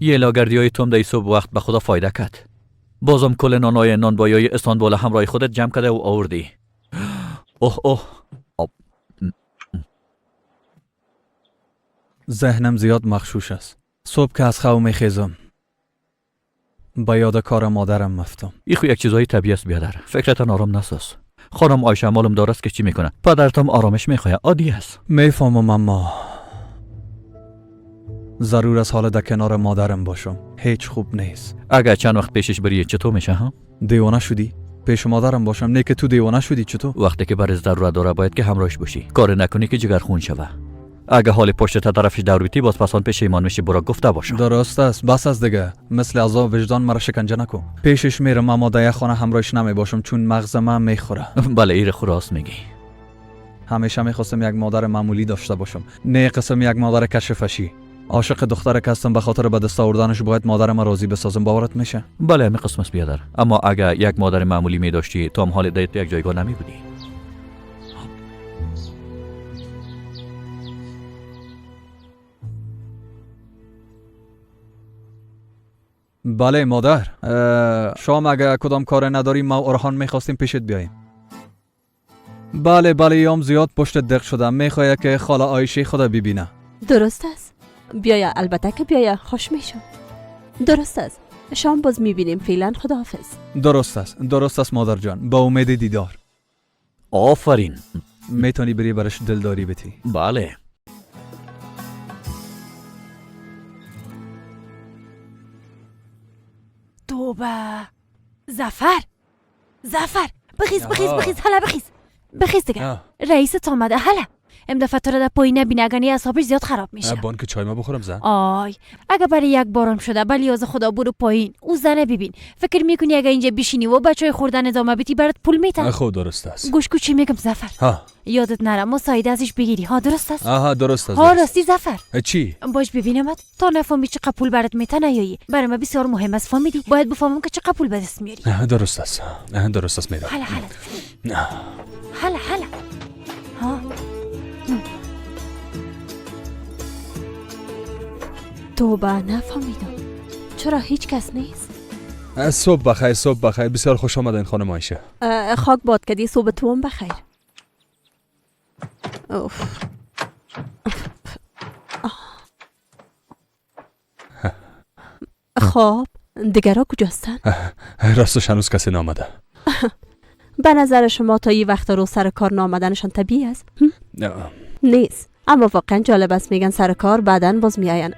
یه لاگردی های توم در صبح وقت به خدا فایده کرد. بازم کل نانای نانبایی استانبول همراه خودت جمع کرده و آوردی. اوه اوه. ذهنم زیاد مخشوش است. صبح که از خواب میخیزم با یاد کار مادرم مفتم. این خو یک چیزای طبیعی است بیادر. فکرتان آرام نساز. خانم آیشه معلوم دارست که چی میکنه. پدرتم آرامش میخواد. عادی است. میفهمم اما ضرور از حال در کنار مادرم باشم. هیچ خوب نیست. اگر چند وقت پیشش بری چطور میشه ها؟ دیوانه شدی؟ پیش مادرم باشم. نه که تو دیوانه شدی. چطور؟ وقتی که برای ضرورت داره باید که همراهش باشی. کار نکنی که جگر خون شوه. اگه حال پشت تا طرفش درویتی باز پسان پشیمان میشی. برا گفته باشم. درست است. بس از دیگه. مثل عذاب وجدان مرا شکنجه نکن. پیشش میرم اما در خانه همراهش نمی باشم چون مغز من میخوره. بله این خراست میگی. همیشه میخواستم یک مادر معمولی داشته باشم، نه قسم یک مادر کشفشی. عاشق دختر که هستم، به خاطر به دست آوردنش باید مادرم راضی بسازم. باورت میشه؟ بله همین قسم است بیادر. اما اگه یک مادر معمولی می داشتی تو هم حال دیت یک جایگاه نمی بودی. بله مادر، شام اگه کدام کار نداریم ما ارهان میخواستیم پیشت بیاییم. بله یام زیاد پشت دق شدم. میخواه که خاله آیشه خدا ببینه. درست است. بیایا، البته که بیایا، خوش میشم. درست است. شام باز میبینیم. فعلا خداحافظ. درست است مادر جان. با امید دیدار. آفرین. میتونی بری برش دلداری بتی؟ بله. توبه. زفر بخیز حالا بخیز دیگه. رئیست آمده. حالا ام دفعه تو را در پایین نبینه، اگه اعصابش زیاد خراب میشه. بان که چای ما بخورم زن. آی اگه برای یک بارم شده بلی از خدا برو پایین. او زنه ببین، فکر میکنی اگه اینجا بشینی و بچهای خوردن ادامه بدی برات پول میتن؟ خود درست است. گوش کو چی میگم زفر. ها یادت نره مساعده ازش بگیری. ها درست است. آها درست است. ها راستی زفر. چی؟ باش ببینمت تا نفهمی چه پول برات میتن یا برای ما بسیار مهم است. فهمیدی؟ باید بفهمم که چه پول به دست میاری. درست است میرم. حالا ها توبه، نفهمیدم. چرا هیچ کس نیست؟ صبح بخیر. بسیار خوش آمدین خانم آیشه. خاک باد کدی. صبح تو هم بخیر. اوف. خب دیگرها کجاستن؟ راستش هنوز کسی نامده. به نظر شما تا این وقت رو سر کار نامدنشان طبیعی است؟ نیست. اما واقعا جالب است، میگن سر کار بعدن باز میاین.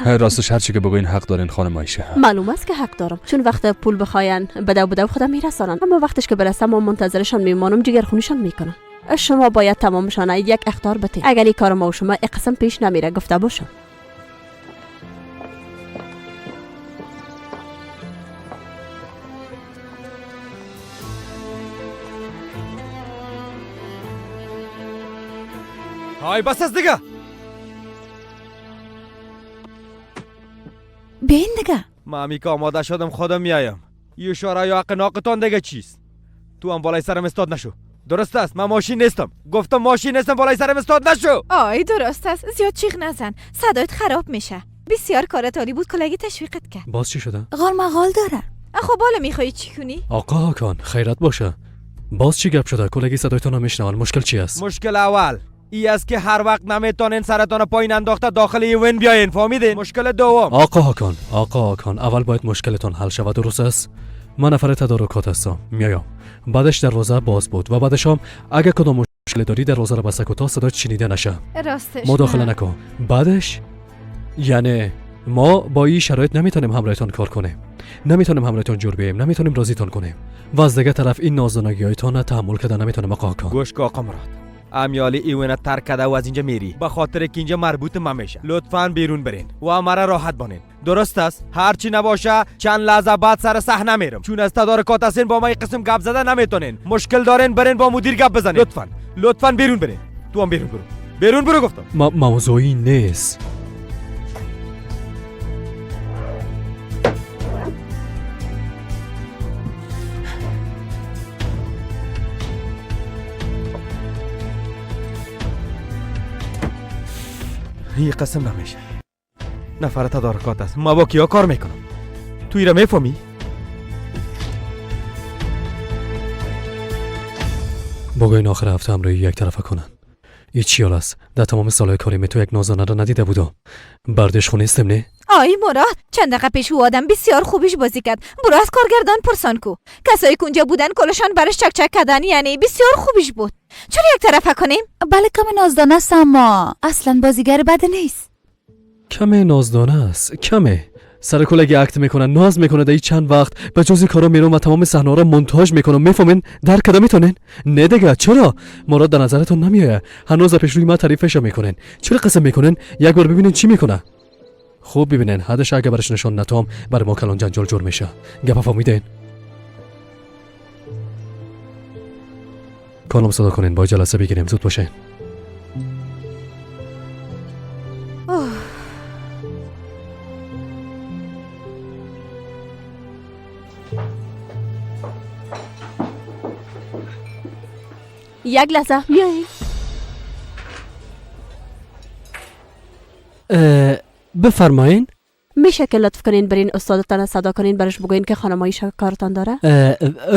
راستش هرچی که بگوین حق دارین خانم عایشه. معلوم است که حق دارم، چون وقت پول بخواین بدو خودم میرسانن، اما وقتش که برسم ما منتظرشان میمانم، جگرخونیشان میکنم. شما باید تمامشان یک اخطار بده. اگر این کار ما و شما یک قسم پیش نمیره گفته باشم. های بس از دیگه. بیاین دیگه. مامی که آماده شدم خودم میایم. یه شورای حق ناقتان دیگه چیست؟ تو هم بالای سرم استاد نشو. درست است، من ماشین نیستم. گفتم ماشین نیستم، بالای سرم استاد نشو. آی درست است، زیاد چیغ نزن، صدایت خراب میشه. بسیار کارت عالی بود، کلگی تشویقت کرد. باز چی شده؟ غال مغال داره. خب حالا میخوای چی کنی؟ آقا هاکان خیرت باشه. باز چی گپ شده؟ کلگی صدایتون نمیشنون. مشکل چی است؟ مشکل اول ای است که هر وقت نمیتونین سرتون پایین انداخته داخل ایون بیاین، فهمیدین؟ مشکل دوم آقا هاکان اول باید مشکلتون حل شود، درست است؟ من نفر تدارکات هستم، میایم. بعدش دروازه باز بود و بعدش هم اگه کدام مشکل داری دروازه رو بسته کن تا صدا شنیده نشه. راستش مداخله نکن. بعدش یعنی ما با این شرایط نمیتونیم همراهتون کار کنیم، نمیتونیم همراهتون جور بیایم، نمیتونیم راضیتون کنیم و از دیگه طرف این نازدانگی‌هایتون تحمل کردن نمیتونیم. آقا هاکان گوش کن آقا مراد، امیالی ایون ترک کرده و از اینجا میری به خاطر که اینجا مربوط من میشه. لطفاً بیرون برین و مرا راحت بانین، درست است؟ هرچی نباشه چند لحظه بعد سر صحنه میرم، چون از تدارکات هستین با ما این قسم گپ زدن نمیتونین. مشکل دارین برین با مدیر گپ بزنین. لطفاً بیرون برین. تو هم بیرون برو گفتم. موضوعی نیست. این قسم نمیشه. نفر تدارکات است، ما با کیا کار میکنم؟ تو ایره میفهمی؟ بگوین آخر هفته همراهی یک طرفه کنن. این چی حال است؟ در تمام سالهای کاری تو یک نازنده را ندیده بودم. بردش خونه استم نه؟ آی مراد، چند دقیقه پیش او آدم بسیار خوبیش بازی کرد. برو از کارگردان پرسان کو. کسایی که اونجا بودن کلشان برش چک کردن، یعنی بسیار خوبیش بود. چرا یک طرفه کنیم؟ بله کم نازدانه است اما اصلا بازیگر بد نیست. کمه نازدانه است، کمه. سر کلگی اکت میکنن، ناز میکنه. در چند وقت به جزی کارا میرم و تمام صحنه‌ها رو مونتاژ میکنم. میفهمین؟ درک کده میتونین؟ نه دیگه. چرا؟ مراد در نظرتون نمیایه؟ هنوز پیش روی ما تعریفش میکنین. چرا قسم میکنین؟ یک بار ببینین چی میکنه. خوب ببینین، حدش اگه برش نشون نتام برای ما کلان جنجال جور میشه. گپ فهمیدین؟ کانم صدا کنین، با جلسه بگیریم. زود باشین. یک لحظه میایی؟ بفرمایین. میشه که لطف کنین برین استادتان صدا کنین برش بگوین که خانمایش کارتان داره؟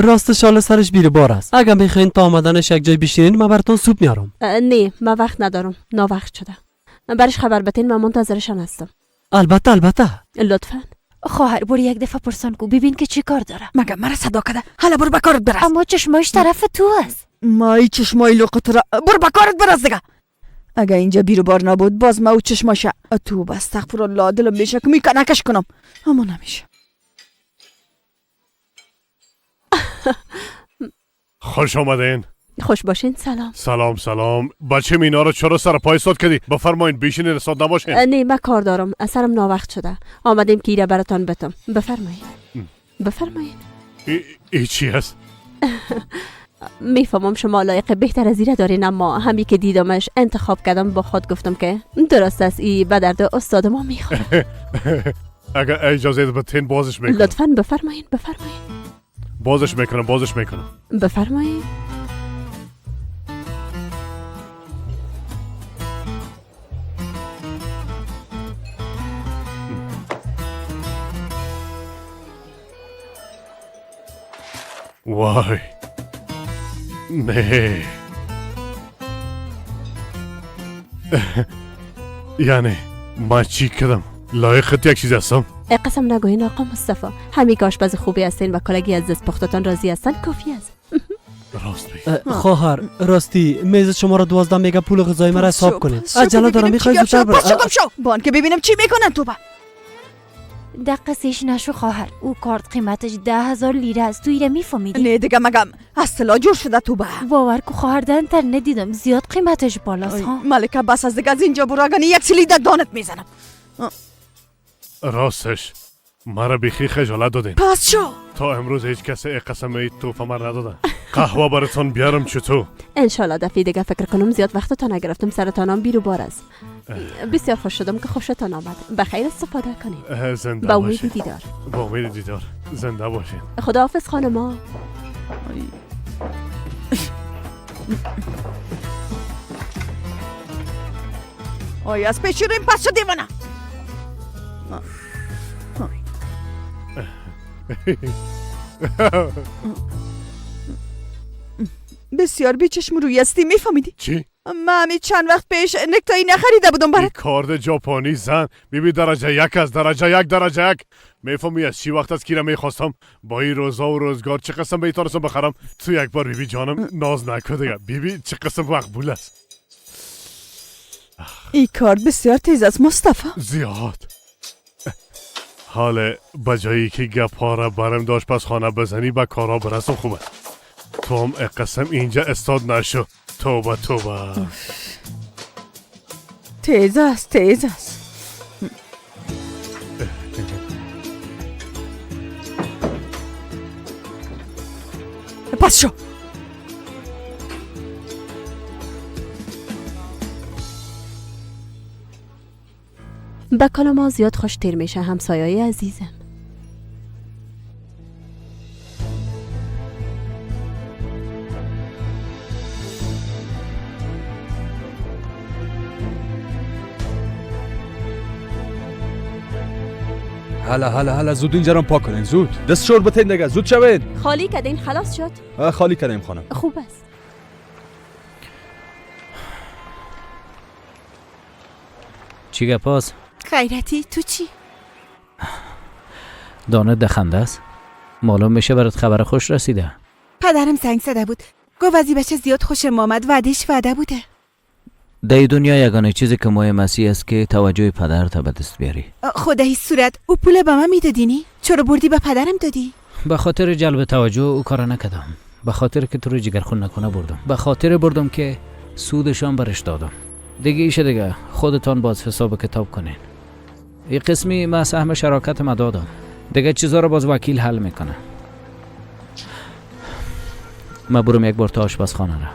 راستش حال سرش بیره بار است. اگه بخواین تا آمدنش یک جای بشینین من براتون سوپ میارم. نه من وقت ندارم، وقت شده. برش خبر بتین، من منتظرشان هستم. البته. لطفاً. خواهر برو یک دفعه پرسان کو ببین که چی کار داره. مگه مرا صدا کده؟ حالا برو بکارت برس. اما چشمایش طرف تو است. مای چشمای لقط را برو بکارت برس دیگه. اگه اینجا بیرو بار نبود باز ما او چشماشه. تو بس استغفر الله، دلم میشه که میکنکش کنم اما نمیشه. خوش آمدین. خوش باشین. سلام. بچه مینا رو چرا سر پای استاد کردی؟ بفرمایین بشینین، استاد نباشین. نه من کار دارم، اثرم ناوقت شده. آمدیم که ایره براتان بتم. بفرمایین. ای چی هست؟ میفهمم شما لایق بهتر از ایره دارین، اما همی که دیدمش انتخاب کردم، با خود گفتم که درست است ای به درد استاد ما میخوره. اگر اجازه بدین بازش میکنم. لطفاً بفرمایین. بازش میکنم. بفرمایین. وای نه یعنی من چی کردم؟ لایقت یک چیز هستم؟ قسم نگوین آقا مصطفی. همین که آشپز خوبی هستین و کلگی از دست پختتان راضی هستن کافی است. راست بگی. خواهر راستی میز شما را 12 میگه پول غذای مرا حساب کنید. عجله دارم میخوای زودتر برم. گم شو بان که ببینم چی میکنن تو با. دقیقش نشو خواهر. او کارت قیمتش 10,000 لیره است. تو ایره میفهمیدی؟ نه دیگه مگم اصلا جور شده تو با. باور کو خواهر در اینترنت دیدم زیاد قیمتش بالاست ها. ملکه بس از دیگه از اینجا برو اگه یک سیلی در دانت میزنم. راستش مرا بیخی خجالت دادین. پس شو. تا امروز هیچ کسی این قسم ای توفه مر ندادن. قهوه براتون بیارم چطور؟ انشالله دفعه دیگه فکر کنم زیاد وقتتان نگرفتم. سرتانم بیرو بار است. بسیار خوش شدم که خوشتان آمد. بخیر استفاده کنید. زنده با باشین. امید دیدار. با امید دیدار. زنده باشین. خداحافظ خانما. آی از پیش رو این پس شو دیوانه. بسیار بیچشم روی هستی میفهمیدی؟ چی؟ من همی چند وقت پیش نکتایی نخریده بودم برات. کارد ژاپنی زن بیبی درجه یک از درجه یک میفهمی از چی وقت از کی را میخواستم با این روزا و روزگار چه قسم به ایتارسم بخرم تو یک بار بیبی جانم ناز نکن دیگه بیبی چه قسم مقبول است. این کارد بسیار تیز است مصطفی. زیاد. حال بجایی که گپا را برم داشت پس خانه بزنی با کارا برسم خوبه. تو هم قسم اینجا استاد نشو. توبه تیز است پس شو. به کل ما زیاد خوش تیر میشه همسایه‌ی عزیزم. هلا زود اینجا رو پاک کنین. زود دست شور بتین دیگه. زود شوید. خالی کردین خلاص شد. خالی کردیم خانم. خوب است. چی گپاس؟ خیرتی تو چی؟ دانت دخنده است. معلوم میشه برات خبر خوش رسیده. پدرم زنگ زده بود. گفت از این بچه زیاد خوشم آمد. وعدهش وعده بوده. در دنیا یگانه چیزی که مهم است که توجه پدر تا به دست بیاری. خدایی صورت او پول به من میدادینی؟ چرا بردی به پدرم دادی؟ به خاطر جلب توجه او کار نکردم. به خاطر که تو رو جگرخون نکنه بردم. به خاطر بردم که سودشان برش دادم. دیگه ایشه دیگه خودتان باز حساب کتاب کنین. این قسمی من سهم شراکت ما دادم. دیگه چیزا رو باز وکیل حل میکنه. من برم یک بار تا آشپزخانه را.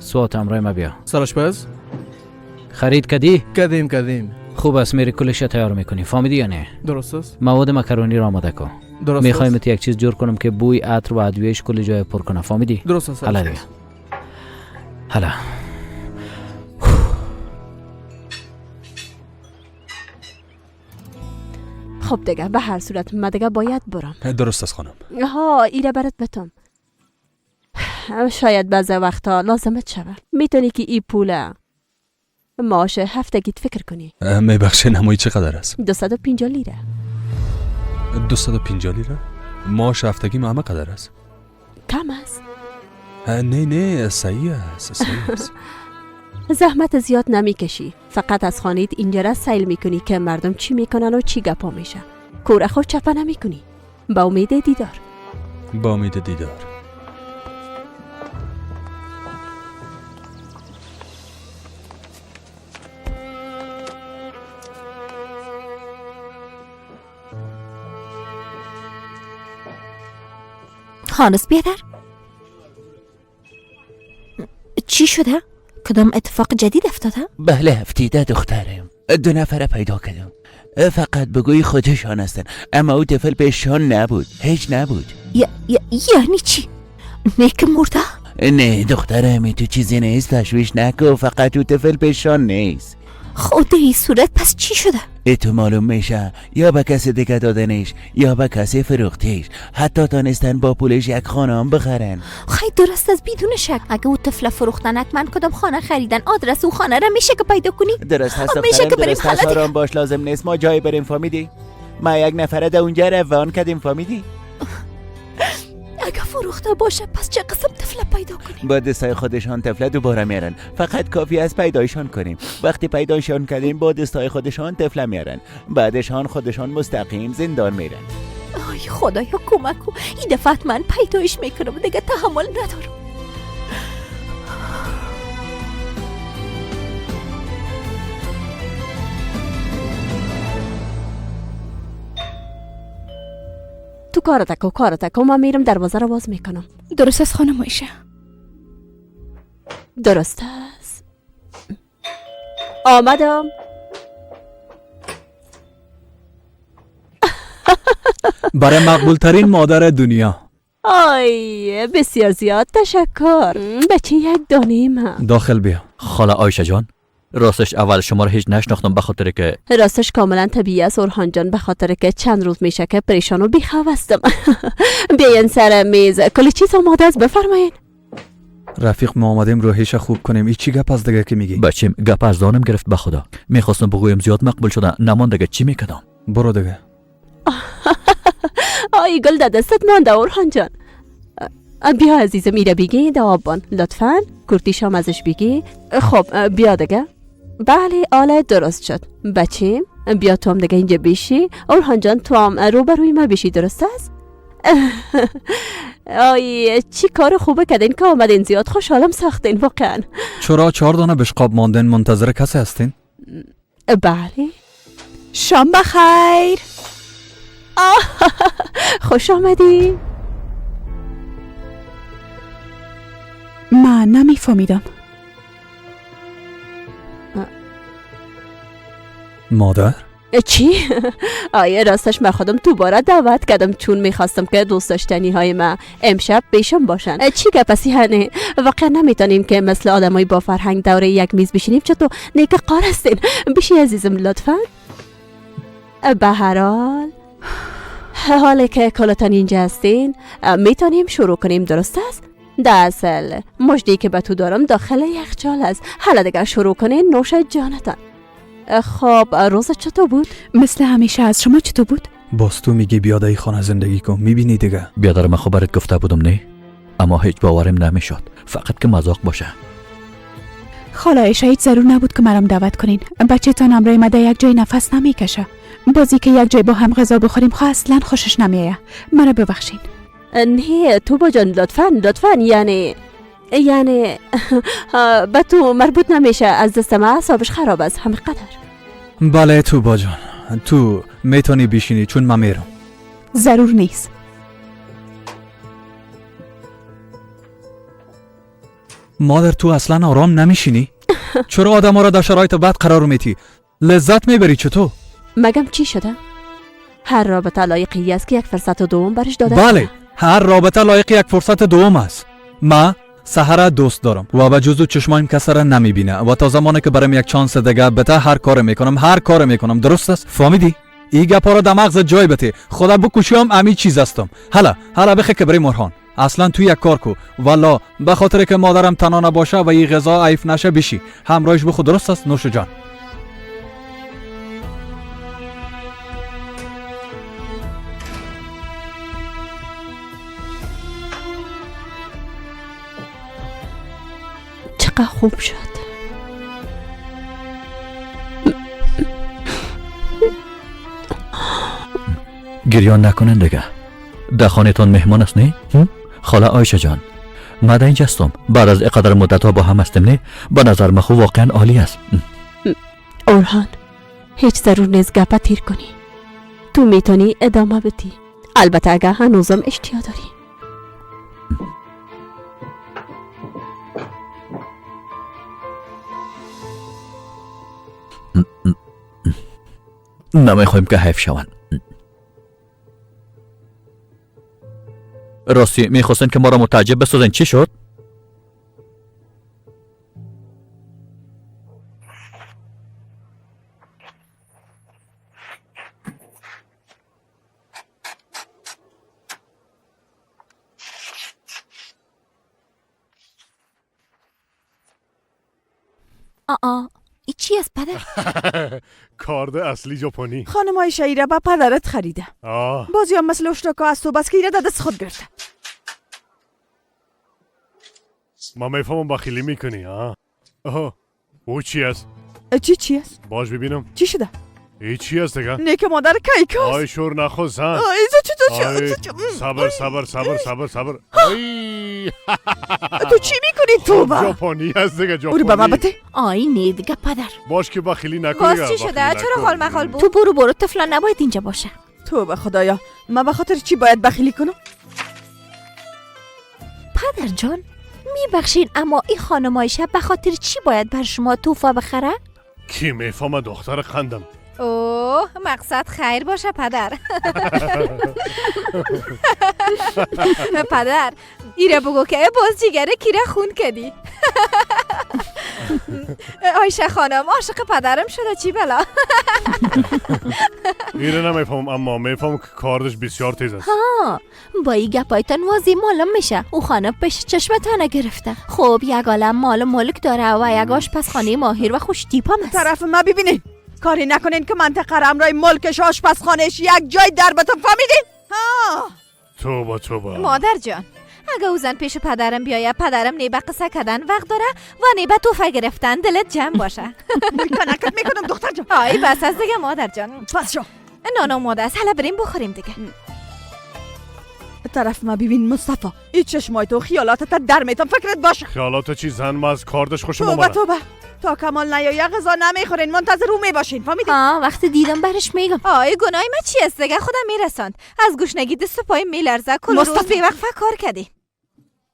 سوات امرای ما بیا. سرآشپز خرید کردی؟ کردیم. خوب است میری کلش تیار میکنی. فهمیدی یا نه؟ درست است. مواد مکرونی را آماده کن. درست میخوایم است. یک چیز جور کنم که بوی عطر و ادویهش کل جای پر کنه. فهمیدی؟ درست است. حالا دیگه. حالا خب دیگه به هر صورت من دیگه باید برم. درست است خانم. ایره برات بتم. شاید بعضی وقتا لازمت شود. میتونی که ای پول معاش هفتگیت فکر کنی. میبخشین همایی چقدر است؟ 250 لیره. 250 لیره؟ معاش هفتگی همه قدر است؟ کم است. نه صحیح است. زحمت زیاد نمیکشی. فقط از خانیت اینجا را سیل میکنی که مردم چی میکنن و چی گپا میشه. کور خود چپا نمیکنی. با امید دیدار. خانس بیادر چی شده؟ کدام اتفاق جدید افتاده؟ بله هفتیده دخترم 2 نفر پیدا کردم. فقط بگوی خودشان هستن اما او طفل پیششان نبود. هیچ نبود. یعنی چی؟ نه که مرده؟ نه دخترم تو چیزی نیست. تشویش نکن. فقط او طفل پیششان نیست. خود این صورت پس چی شده؟ تو معلوم میشه یا به کسی دیگه دادنش یا به کسی فروختیش. حتی تانستن با پولش یک خانه هم بخرن. خیلی درست از بدون شک. اگه او طفل فروختن حتما کدام خانه خریدن، آدرس او خانه را میشه که پیدا کنی؟ درست هست میشه که بریم درست هست. حالا آرام باش، لازم نیست ما جایی بریم فهمیدی؟ ما یک نفره ده اونجا روان کردیم فهمیدی؟ اگه فروخته باشه پس چه قسم طفل پیدا کنیم؟ با دستای خودشان طفل دوباره میارن. فقط کافی است پیدایشان کنیم. وقتی پیدایشان کردیم با دستای خودشان طفل میارن. بعدشان خودشان مستقیم زندان میرن. آی خدایا کمک کن. این دفعه من پیدایش میکنم، دیگه تحمل ندارم. تو کارت کو من میرم دروازه رو باز میکنم. درست است خانم عایشه. درست است. آمدم. برای مقبول ترین مادر دنیا. آی بسیار زیاد تشکر. بچه یک دانه من. داخل بیا. خاله آیشه جان، راستش اول شما رو هیچ نشناختم به خاطر که راستش کاملا طبیعی است اورهان جان، به خاطر که چند روز میشه که پریشان و بیخواب هستم. بیاین سر میز، کلی چیز آماده است، بفرمایین. رفیق ما آمدیم روحیش خوب کنیم. ای چی گپ از دیگه که میگی؟ بچیم گپ از دانم گرفت به خدا. میخواستم بگویم زیاد مقبول شده، نمان دیگه چی میکردم؟ برو دیگه. آی گل در دستت مانده اورهان جان. بیا عزیزم ایره بگی ده آبان لطفاً. کرتی شام ازش بگی. خب بیا دیگه. بله آله درست شد. بچیم بیا تو هم دیگه اینجا بیشی. اورهان جان تو هم روبروی ما بیشی، درست است؟ آی چی کار خوبه کردین که آمدین، زیاد خوشحالم ساختین واقعا. چرا 4 دانه بشقاب ماندن منتظر کسی هستین؟ بله. شام بخیر. خوش آمدین. من نمیفهمیدم. مادر؟ چی؟ آیه راستش من خودم دوباره دعوت کردم چون میخواستم که دوست داشتنی های من امشب بیشم باشن. چی گپسی هنه؟ واقعا نمیتونیم که مثل آدمای با فرهنگ دوره یک میز بشینیم. چطور نیک قار هستین؟ بشی عزیزم لطفا. به هر حال که کلتان اینجا هستین میتونیم شروع کنیم، درست است؟ در اصل مژده‌ای که به تو دارم داخل یخچال است. حالا دیگر شروع کنین نوش جانتان. خب روز چطور بود؟ مثل همیشه. از شما چطور بود؟ باز تو میگی بیاد ای خانه زندگی کن. میبینی دیگه. بیادر من خبرت گفته بودم نه، اما هیچ باورم نمیشد، فقط که مذاق باشه. خاله عایشه هیچ ضرور نبود که مرام دعوت کنین. بچه تان امرای مده یک جای نفس نمیکشه. بازی که یک جای با هم غذا بخوریم خو اصلا خوشش نمیایه. مرا ببخشین. نه تو با جان لطفاً یعنی به تو مربوط نمیشه. از دست من اعصابش خراب است همینقدر. بله تو با جان، تو میتونی بشینی چون من میرم. ضرور نیست. مادر تو اصلا آرام نمیشینی؟ چرا آدم ها را در شرایط بد قرار میتی؟ لذت میبری چطور؟ مگم چی شده؟ هر رابطه لایقی است که یک فرصت دوم برش داده. بله هر رابطه لایق یک فرصت دوم است. من سحر دوست دارم و به جزو چشمایم کس را نمیبینه و تا زمانی که برام یک چانس دیگه بده هر کار میکنم. درست است؟ فهمیدی؟ این گپا را در مغز جای بده. خدا بکشم امی چیز هستم. حالا بخی که بریم اورهان. اصلا تو یک کار کو والا به خاطر که مادرم تنها نباشه و این غذا عیف نشه بشی همراهش بخو. درست است؟ نوش جان. چقدر خوب شد. گریان نکنن دیگه. در خانه‌تان مهمان است نه؟ خاله آیشه جان، من در اینجا هستم. بعد از اینقدر مدت ها با هم هستیم نه؟ به نظر من خوب واقعا عالی است. اورهان هیچ ضرور نیست گپا تیر کنی. تو میتونی ادامه بدی، البته اگه هنوزم اشتیا داری. نمیخوایم که حیف شوند. راستی میخواستن که ما را متعجب بسازن. چی شد؟ ای چی است پدر؟ کارد اصلی ژاپنی. خانم عایشه ایره با پدرت خریده. بازی هم مثل اشتراکا از تو بس که ایره دست خود گرفته. ما میفهمم بخیلی میکنی آها او چی است؟ چی است؟ باش ببینم. چی شده؟ ای چی است دیگه؟ نیک مادر کیکاست. آی شور نخو زن. آی صبر. تو چی میکنی تو با؟ ژاپنی است دیگه ژاپنی. برو با بته. آی نه دیگه پدر. باش که بخیلی نکنی. باز چی شده؟ چرا خال مخال بود؟ تو برو طفلا نباید اینجا باشه. تو به خدایا من به خاطر چی باید بخیلی کنم؟ پدر جان میبخشین اما این خانم عایشه به خاطر چی باید بر شما توفا بخره؟ کی میفهمه دختر خندم. اوه مقصد خیر باشه پدر. پدر ایره بگو که باز جیگره کیره خون کدی. عایشه خانم عاشق پدرم شده چی بلا؟ ایره نمیفهمم اما میفهمم که کاردش بسیار تیز است. با این گپایتان واضح معلوم میشه او خانم پیش چشمتانه گرفته. خب یک عالم مال ملک داره و یک آشپزخانه ماهر و خوش تیپ هم است. طرف ما ببینین کاری نکنین که منطقه رمرای ملکش آشپزخانهش یک جای در بتون فهمیدین؟ توبه مادر جان اگه او زن پیش پدرم بیایه پدرم نیبه قصه کردن وقت داره و نیبه توفه گرفتن دلت جمع باشه. کنکت میکنم دختر جان. آی بس از دیگه مادر جان. پس شو نانو مادر حالا بریم بخوریم دیگه. طرف ما ببین مصطفی این چشمای تو خیالاتت در میتم فکرت باشه. خیالات چی زن ما از کاردش خوشم اومده. توبه تا کمال نیایه غذا نمیخورین منتظر او میباشین فهمیدین؟ وقتی دیدم برش میگم. آی گناهی من چی است دیگه خودم میرساند. از گوشنگی دست پای میلرزه کل روز بیوقفه کار کردی.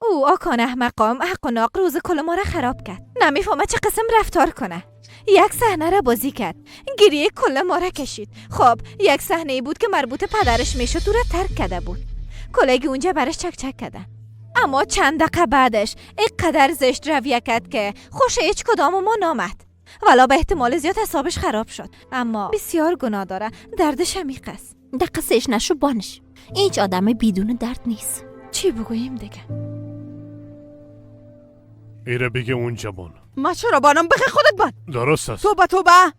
او آکان احمقام حق و ناق روز کل ما را خراب کرد. نمیفهمه چه قسم رفتار کنه. یک صحنه را بازی کرد. گریه کل ما را کشید. خب یک صحنه بود که مربوط پدرش میشد او را ترک کرده بود. کلگی اونجا برش چک کردن. اما چند دقیقه بعدش اینقدر زشت رویه کرد که خوش هیچ کدام ما نامد. ولی به احتمال زیاد حسابش خراب شد. اما بسیار گناه داره. دردش عمیق است. دقیقش نشو بانش. هیچ آدم بدون درد نیست. چی بگوییم دیگه؟ ایره بگه اونجا بان. ما چرا بانم بخی خودت بان. درست است. توبه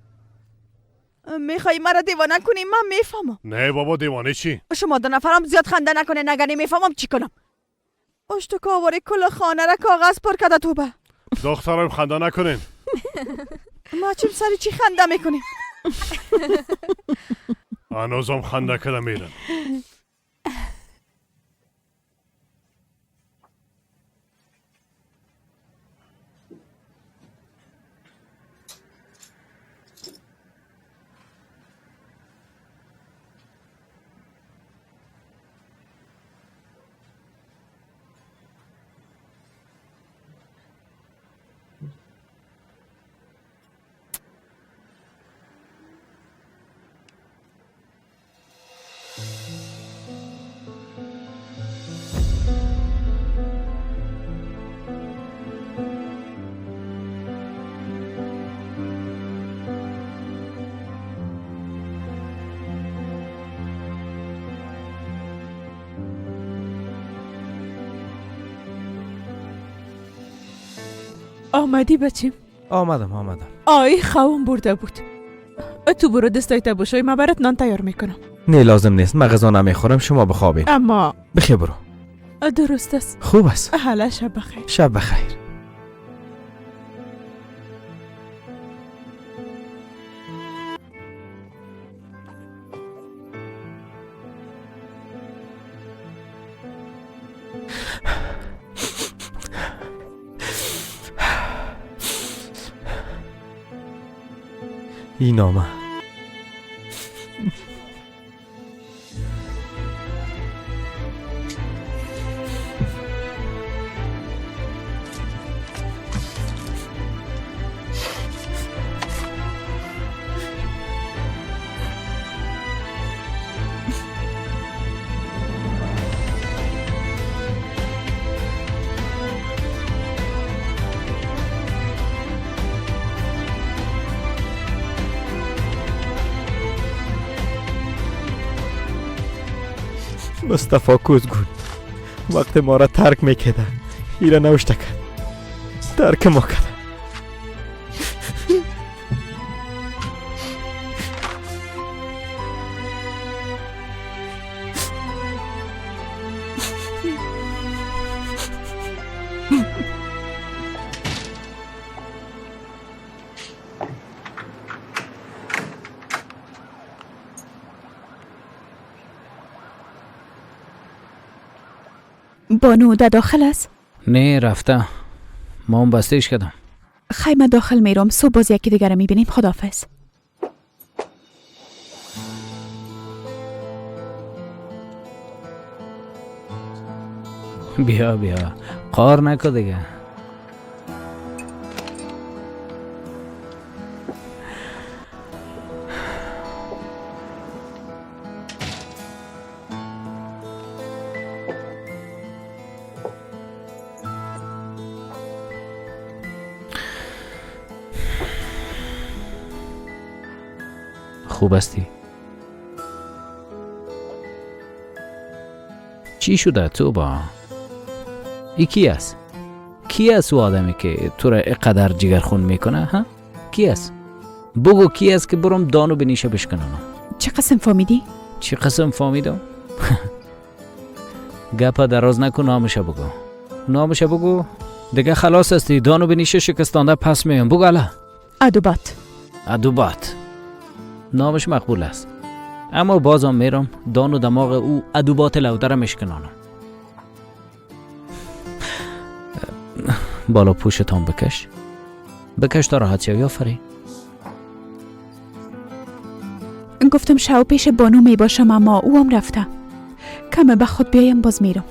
میخوایی مرا دیوانه کنی من میفهمم. نه بابا دیوانه چی؟ شما دو نفرم زیاد خنده نکنه نگه میفهمم چی کنم. اشتکاواری کل خانه را کاغذ پر کرده توبه. دخترم خنده نکنین. ما چیم سری چی خنده میکنیم؟ هنوزم خنده کده میرن. آمدی بچیم؟ آمدم. آی خوام برده بود. تو برو دستای تبوشای ما برات نان تیار میکنم. نه لازم نیست من غذا نمیخورم شما بخوابین. اما بخیر برو. درست است. خوب است. حالا شب بخیر. شب بخیر. این نامه مصطفی کوزگون وقت ما را ترک میکرده ایره نوشته کرد ترک ما کرده بانو در داخل است؟ نه رفته، ما هم بستهش کردم. خیمه داخل میرم، صبح باز یکی دیگر میبینیم. خداحافظ. بیا بیا، قار نکن دیگه. خوب هستی؟ چی شده تو با؟ ای کی است؟ کی است او آدمی که تو را اینقدر جگرخون میکنه؟ ها؟ کی است؟ بگو کی است که برم دانو به نیشه بشکنم. چه قسم فهمیدی؟ چی قسم فهمیدم؟ گپا دراز نکن، نامشه بگو. نامشه بگو دیگه خلاص هستی. دانو به نیشه شکستانده پس میام. بگو الا. ادوبات. ادوبات نامش مقبول است، اما بازم میرم دانو دماغ او ادوبات لودره مشکنانم. بالا پوشتان بکش تا راحت شوی. آفرین. گفتم شو پیش بانو می باشم، اما او هم رفته. کمه به خود بیایم باز میرم.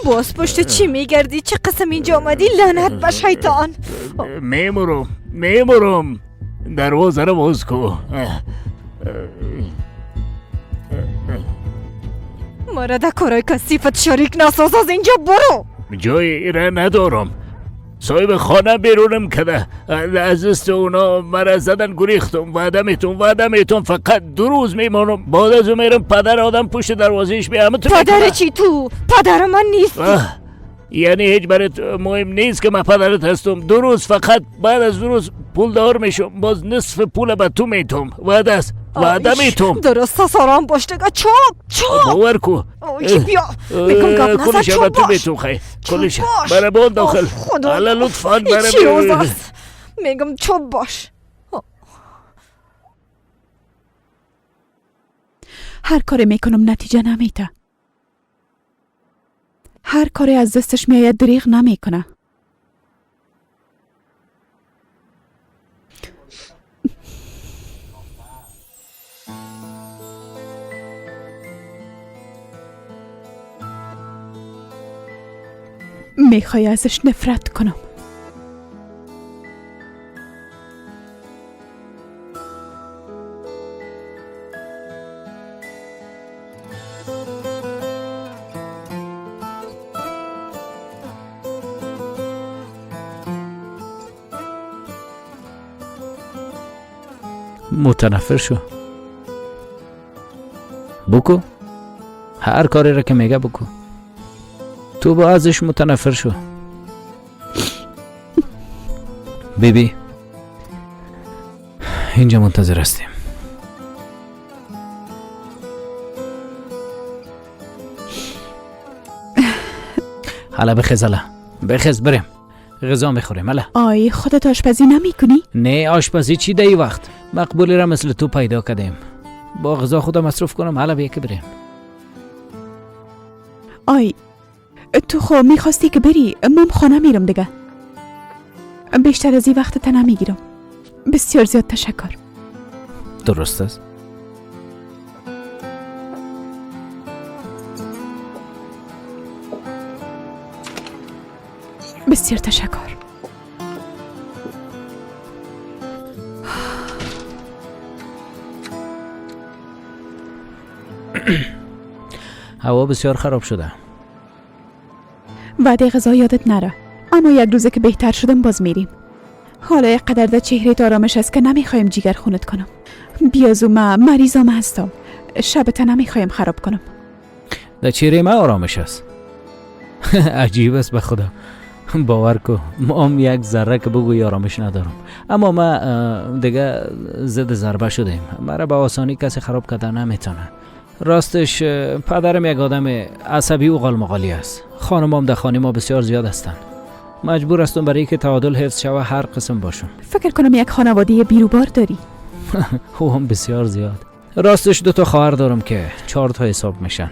باز پشت چی میگردی؟ چه قسم اینجا آمدی؟ لعنت به شیطان. میمرم دروازه رو باز کو. مرا در کارای کثیفت شریک نساز، از اینجا برو. جای ایره ندارم. صاحب خانه بیرونم کده. از دست اونا مرا زدن گریختم. وعده میتون فقط 2 روز میمانم. بعد از اون میرم پدر آدم پشت دروازهش بیام. پدر چی تو؟ پدر من نیستی. یعنی هیچ برات مهم نیست که من پدرت هستم. 2 روز فقط. بعد از 2 روز پول دار میشم. باز نصف پول به تو میتم. وعده میتم. درست سارام باش دیگه. چوب باور کو. بیا میگم گپ نزن. چوب باش. میتم خیلی کلش برای بان داخل. حالا لطفاً برای چی روز است؟ میگم چوب باش. هر کاری میکنم نتیجه نمیده. هر کاری از دستش میآید دریغ نمیکنه. میخوای ازش نفرت کنم. متنفر شو. بکو هر کاری را که میگه بکو. تو با ازش متنفر شو. بیبی اینجا منتظر هستیم. حالا بخیز بریم غذا میخوریم. حالا آی خودت آشپزی نمی کنی؟ نه آشپزی چی دی وقت. مقبولی را مثل تو پیدا کردیم. با غذا خودم مصرف کنم. حالا بیا که بریم. آی تو خب میخواستی که بری. من خانه میرم دیگه. بیشتر از این وقت تا نمیگیرم. بسیار زیاد تشکر. درست است. بسیار تشکر. هوا بسیار خراب شده. وعده غذا یادت نره. اما یک روزه که بهتر شدم باز میریم. حالا یک قدر در چهرهت آرامش است که نمیخوایم جیگر خونت کنم. بیازو ما مریضام هستم. شبت نمیخوایم خراب کنم. در چهره ما آرامش است. عجیب است به خدا. باور کو ما یک ذره که بگوی آرامش ندارم. اما ما دیگه ضد ضربه شدیم. مرا به آسانی کسی خراب کردن نمیتونه. راستش پدرم یک آدم عصبی و غالمغالی است. خانمام در خانه ما بسیار زیاد هستند. مجبور هستم برای که تعادل حفظ شود هر قسم باشم. فکر کنم یک خانواده بیروبار داری. هم بسیار زیاد. راستش 2 تا خواهر دارم که 4 تا حساب میشن.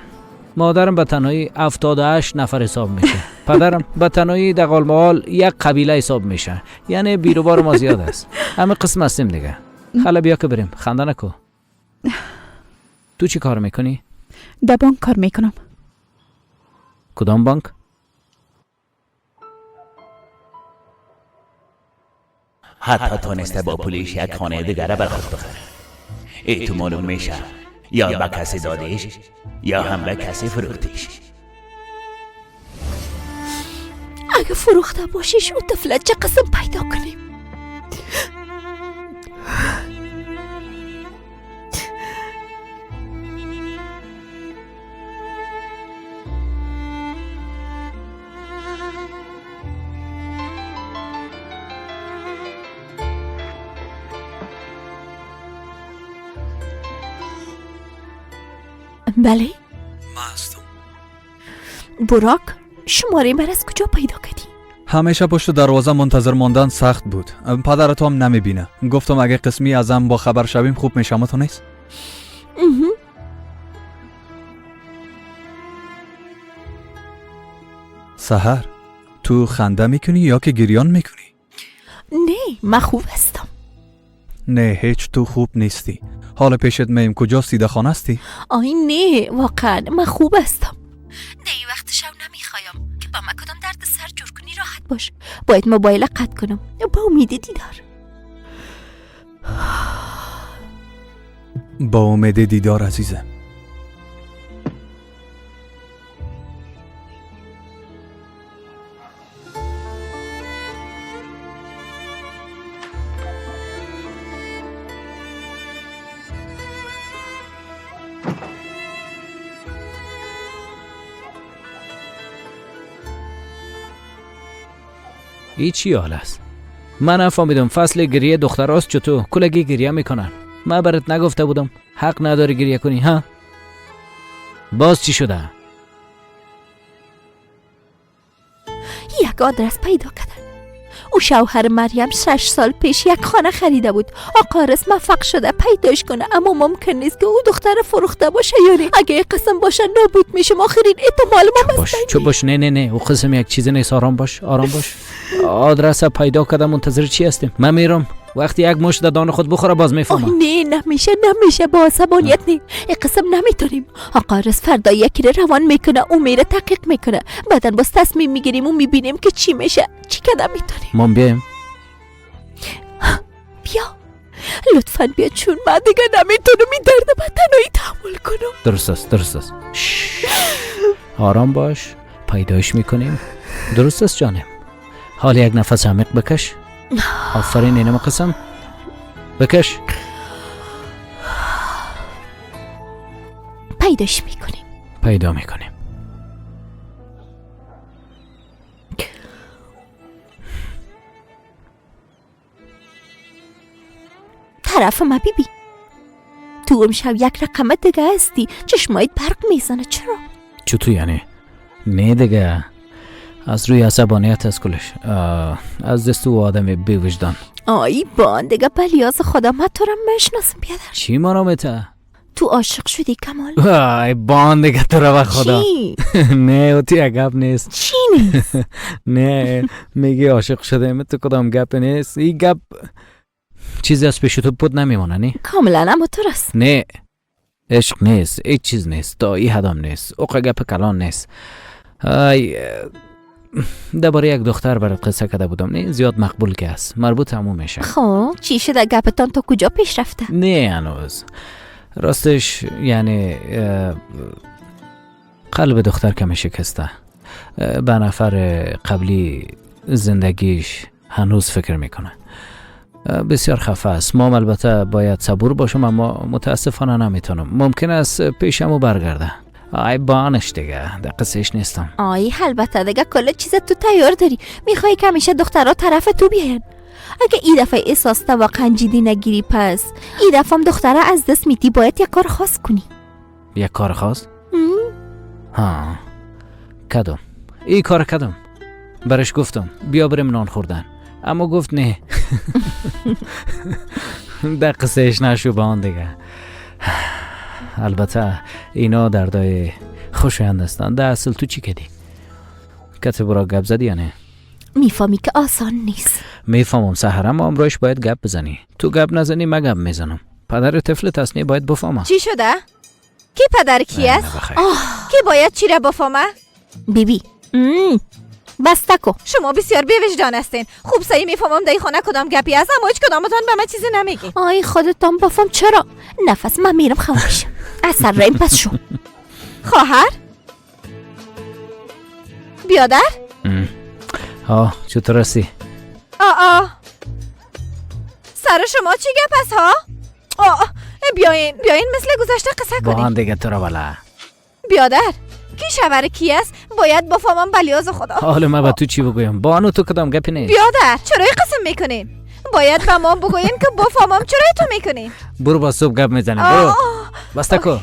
مادرم به تنهایی 78 نفر حساب میشه. پدرم به تنهایی در غالمغال یک قبیله حساب میشه. یعنی بیروبار ما زیاد است. همه قسم هستیم دیگه. حالا بیا که بریم. خنده نکو. تو چی کار میکنی؟ در بانک کار میکنم. کدام بانک؟ حتی تونسته با پولش یک خانه دیگره بر خود بخره. ای تو معلوم میشه یا به کسی دادیش یا هم به کسی فروختیش. اگه فروخته باشیش او طفلت چه قسم پیدا کنیم؟ بله؟ ما هستم. براک شماره من از کجا پیدا کردی؟ همیشه پشت دروازه منتظر ماندن سخت بود. پدرت هم نمیبینه. گفتم اگه قسمی ازم با خبر شویم خوب میشه. تو نیست؟ سحر تو خنده میکنی یا که گریان میکنی؟ نه من خوب هستم. نه هیچ تو خوب نیستی. حال پیشت میم کجا سیده خانه استی؟ آی نه واقعا من خوب هستم. دی وقت شب نمیخوایم که با من کدام درد سر جور کنی. راحت باش. باید موبایل قطع کنم با امید دیدار. با امید دیدار عزیزم. ای چی حال است؟ من نفهمیدم. فصل گریه دختراست چطور کلگی گریه میکنن؟ من برات نگفته بودم حق نداری گریه کنی ها؟ باز چی شده؟ یک آدرس پیدا کردن. او شوهر مریم 6 سال پیش یک خانه خریده بود. آقا رس موفق شده پیداش کنه، اما ممکن نیست که او دختر فروخته باشه. یعنی اگه قسم باشه نابود میشه. آخرین احتمال ما چوب باش. نه او قسم یک چیز نیست. آرام باش. آدرس پیدا کردم. منتظر چی هستیم؟ من میرم. وقتی یک مشت دان خود بخوره باز میفهمم. نه نمیشه با عصبانیت نه. این قسم نمیتونیم. آقا رس فردا یکی رو روان میکنه، او میره تحقیق میکنه، بعدن باز تصمیم میگیریم و میبینیم که چی میشه. چی کدام میتونیم؟ ما بیایم. بیا لطفاً بیا، چون من دیگه نمیتونم این درد بدنایی تحمل کنم. درست است. آرام باش. پیدایش میکنیم. درست است جانم. حالا یک نفس عمیق بکش. آفرین. اینم قسم بکش. پیداش میکنیم. پیدا میکنیم. طرف ما بیبی تو امشب یک رقم دیگه هستی. چشمایت برق میزنه. چطور یعنی؟ نه دیگه از روی عصبانیت از کلش. از دست او آدم بی وجدان. آی بان دیگه بلیاز خدا من تو را میشناسم بیادر. چی مرامته؟ تو عاشق شدی کمال؟ آی بان دیگه تو را خدا. چی؟ نه او تو یک گپ نیست. چی نیست؟ نه میگی عاشق شده تو کدام گپ نیست. این گپ چیزی از پیش تو بود نمیمونه نی؟ کاملا اما تو راست. نه عشق نیست. هیچ چیز نیست. تا ای هدام نیست. اوقع گپ کلان نیست. درباره یک دختر برات قصه کرده بودم. نه زیاد مقبول که است. مربوط همون میشه. خب چی شده؟ گپتان تا کجا پیش رفته؟ نه هنوز. راستش یعنی قلب دختر کمی شکسته. به نفر قبلی زندگیش هنوز فکر میکنه. بسیار خفه است. ما البته باید صبور باشم، اما متاسفانه نمیتونم. ممکن است پیشمو برگرده. آی بانش دیگه، دقیقش نیستم. آی البته دیگه کل چیز تو تیار داری. میخوای که همیشه دخترها طرف تو بیاین. اگه این دفعه احساس واقعا جدی نگیری، پس این دفعه هم دختره از دست میدی. باید یک کار خاص کنی. یک کار خاص؟ ها کدوم؟ این کار کدوم؟ برش گفتم بیا بریم نان خوردن، اما گفت نه. دقیقش نشو با آن دیگه. البته اینا دردای خوشایند هستند. در اصل تو چی کردی؟ کتی برا گپ زدی یا نه؟ میفهمی که آسان نیست. میفهمم سحر، اما امروز باید گپ بزنی. تو گپ نزنی من گپ میزنم. پدر طفل تصنیه باید بفهمم. چی شده؟ کی پدر کی است؟ کی باید چی را بفهمه؟ بیبی بستکو. شما بسیار بی‌وجدان هستین. خوب صحیح میفهمم دای خانه کدام گپی است، اما هیچ کدامتون به من چیزی نمیگی. آی خودتان بفهم. چرا؟ نفس من میرم خواهش. اثر ریم پس شو. خواهر؟ بیادر؟ چطور هستی؟ سر شما چی گپ است ها؟ بیاین مثل گذشته قصه کنیم. با هم دیگه تو را بله. بیادر کی شوهر کی است؟ باید بفهمم بلیاز خدا. حالا من با تو چی بگویم؟ بانو تو کدام گپی نیست. بیادر چرا قسم میکنین؟ باید به ما بگوین که بفهمم چرا تو میکنین. برو با صبح گپ میزنیم. برو بستکو.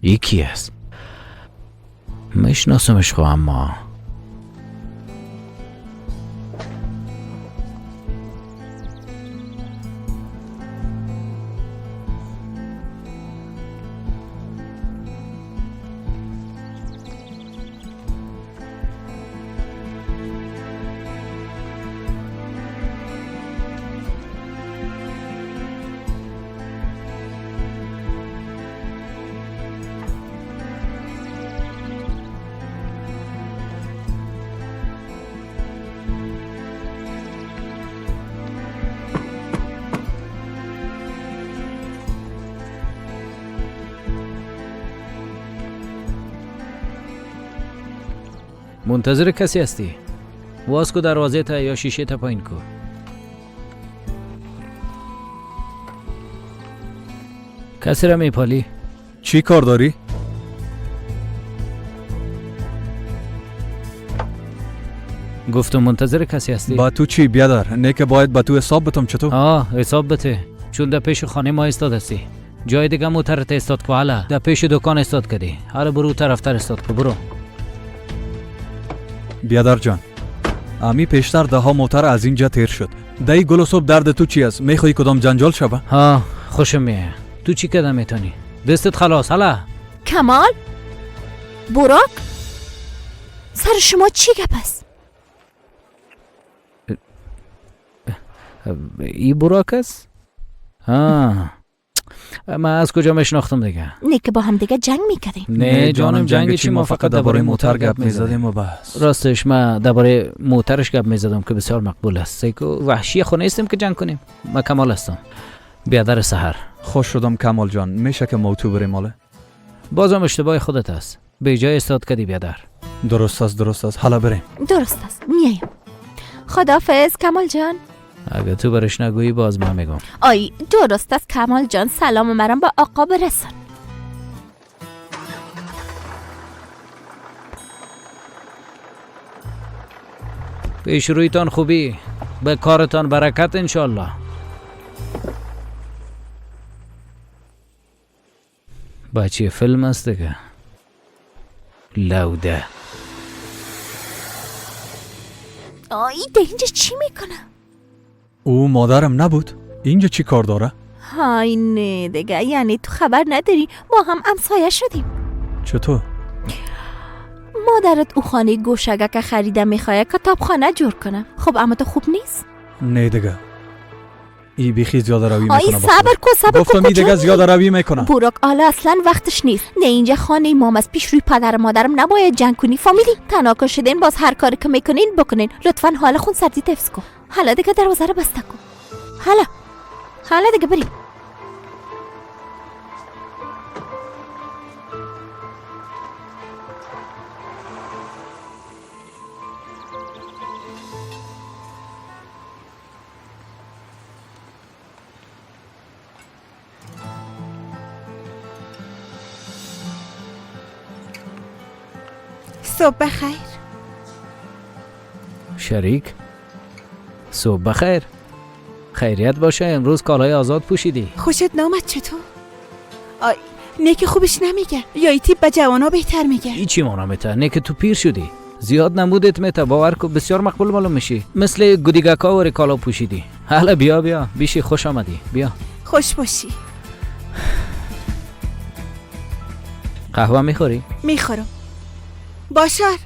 یکی است میشناسمش خو، اما منتظر کسی هستی؟ واز کو دروازه تا یا شیشه تا پایین کو. کسی را میپالی؟ چی کار داری؟ گفتم منتظر کسی هستی؟ با تو چی بیادر؟ نه که باید با تو حساب بتم. چطور؟ حساب بته، چون در پیش خانه ما استاد هستی. جای دیگه موترت استاد کو. حالا در پیش دکان استاد کردی. حالا برو طرفتر استاد کو. برو. بیادر جان، امی پیشتر ده ها موتر از اینجا تیر شد. دایی گل و صبح درد تو چی است؟ میخوای کدام جنجال شوه؟ خوشم میه. تو چی کده میتونی؟ دستت خلاص. حالا کمال؟ براک؟ سر شما چی گپ است؟ ای براک است؟ من از کجا میشناختم دیگه؟ نه که با هم دیگه جنگ میکردیم. نه جانم جنگ چی، ما فقط درباره موتر گپ میزدیم و بس. راستش من درباره موترش گپ میزدم که بسیار مقبول است. سیکو وحشی خونه استیم که جنگ کنیم. من کمال هستم، بیادر سحر. خوش شدم کمال جان. میشه که ما تو بریم ماله؟ بازم اشتباه خودت است. به جای استاد کردی بیادر. درست است. حالا بریم. درست است. میایم. خداحافظ کمال جان. اگه تو برش نگویی باز من میگم. آی درست است کمال جان. سلام مرم با آقا برسان. پیش رویتان خوبی، به کارتان برکت انشالله. بچه فیلم است دیگه. لوده. آی ده اینجا چی میکنه؟ او مادرم نبود؟ اینجا چی کار داره؟ های نه دیگه، یعنی تو خبر نداری ما هم همسایه شدیم. چطور؟ مادرت او خانه گوشگه که خریده میخواه کتابخانه جور کنه. خب اما تو خوب نیست؟ نه دیگه ای بیخی زیاده روی میکنه. آی صبر کن گفتم ای دیگه زیاده روی میکنه. بوراک حالا اصلا وقتش نیست. نه اینجا خانه مام از پیش روی پدر مادرم نباید جنگ کنی فامیلی. تناکا شدین باز هر کاری که میکنین بکنین. لطفا حالا خون سردی حفظ کن. حالا دیگه دروازه رو بسته کن. حالا دیگه بریم. صبح بخیر. شریک صبح بخیر. خیریت باشه. امروز کالای آزاد پوشیدی. خوشت نامد چطور؟ آی نه که خوبش نمیگه یا ای تیپ به جوانا بهتر میگه. هیچی مانامته. نه که تو پیر شدی. زیاد نمودت میته. باور کن بسیار مقبول معلوم میشی. مثل گودیگاکا و کالا پوشیدی. حالا بیا بیشی خوش آمدی. بیا خوش باشی. قهوه میخوری؟ میخورم. باشار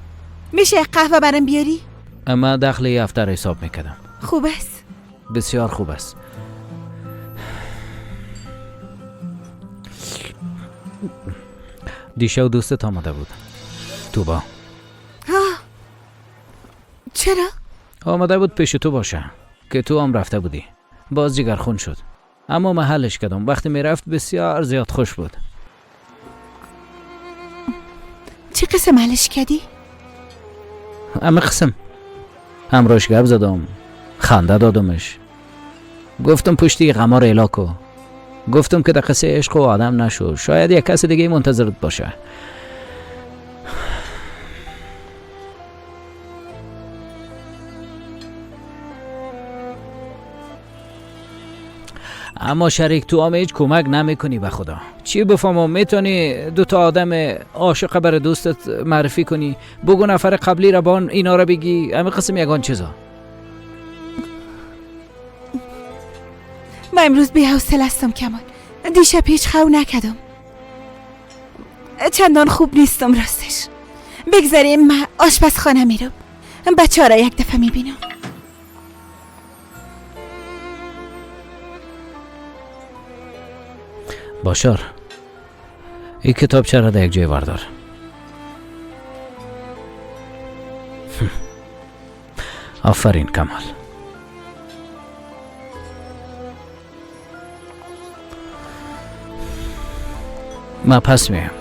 میشه قهوه برام بیاری؟ اما دخل یه هفته رو حساب میکردم. خوب است. بسیار خوب است. دیشب دوستت آمده بود. توبا. چرا؟ آمده بود پیش تو باشه که تو هم رفته بودی. باز جگرخون شد. اما محلش کردم. وقتی میرفت بسیار زیاد خوش بود. چه قسم حلش کردی؟ همه قسم. همراش گپ زدم. خنده دادمش. گفتم پشتی غمار ایلاکو. گفتم که در قصه عشق و آدم نشو. شاید یک کس دیگه منتظرت باشه. اما شریک تو هم هیچ کمک نمیکنی به خدا. چی بفهمم میتونی دوتا آدم عاشق بر دوستت معرفی کنی؟ بگو نفر قبلی را بان اینا را بگی. همه قسم یگان چیزا. من امروز بی حوصله هستم کمال. دیشب هیچ خو نکردم. چندان خوب نیستم راستش. بگذاریم من آشپزخانه میرم. بچه را یک دفعه میبینم. باشار این کتاب چرا در یک جای وردار. آفرین کمال. من پس میم.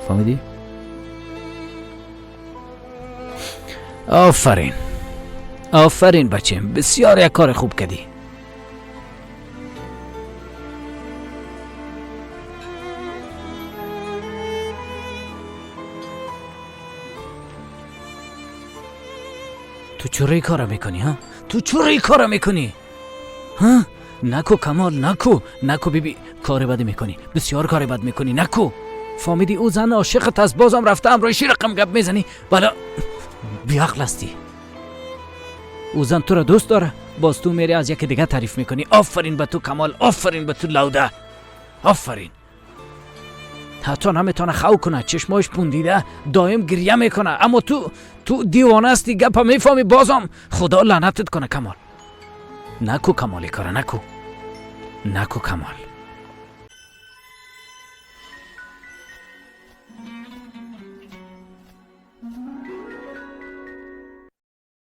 فهمیدی؟ آفرین بچیم. بسیار یک کار خوب کردی. تو چوری کارا میکنی ها؟ تو چوری کارا میکنی ها؟ نکو کمال نکو بیبی. کار بد میکنی. بسیار کار بد میکنی. نکو. فهمیدی او زن عاشقت از بازم رفته امروی رقم گپ میزنی. بالا بیعقل هستی. او زن تو را دوست داره. باز تو میری از یکی دیگه تعریف میکنی. آفرین به تو کمال. آفرین به تو لوده. آفرین. حتی نمیتونه خو کنه. چشماش پوندیده. دایم گریه میکنه. اما تو دیوانه هستی. گپا میفهمی بازم. خدا لعنتت کنه کمال. نکو کمالی کاره. نکو کمال.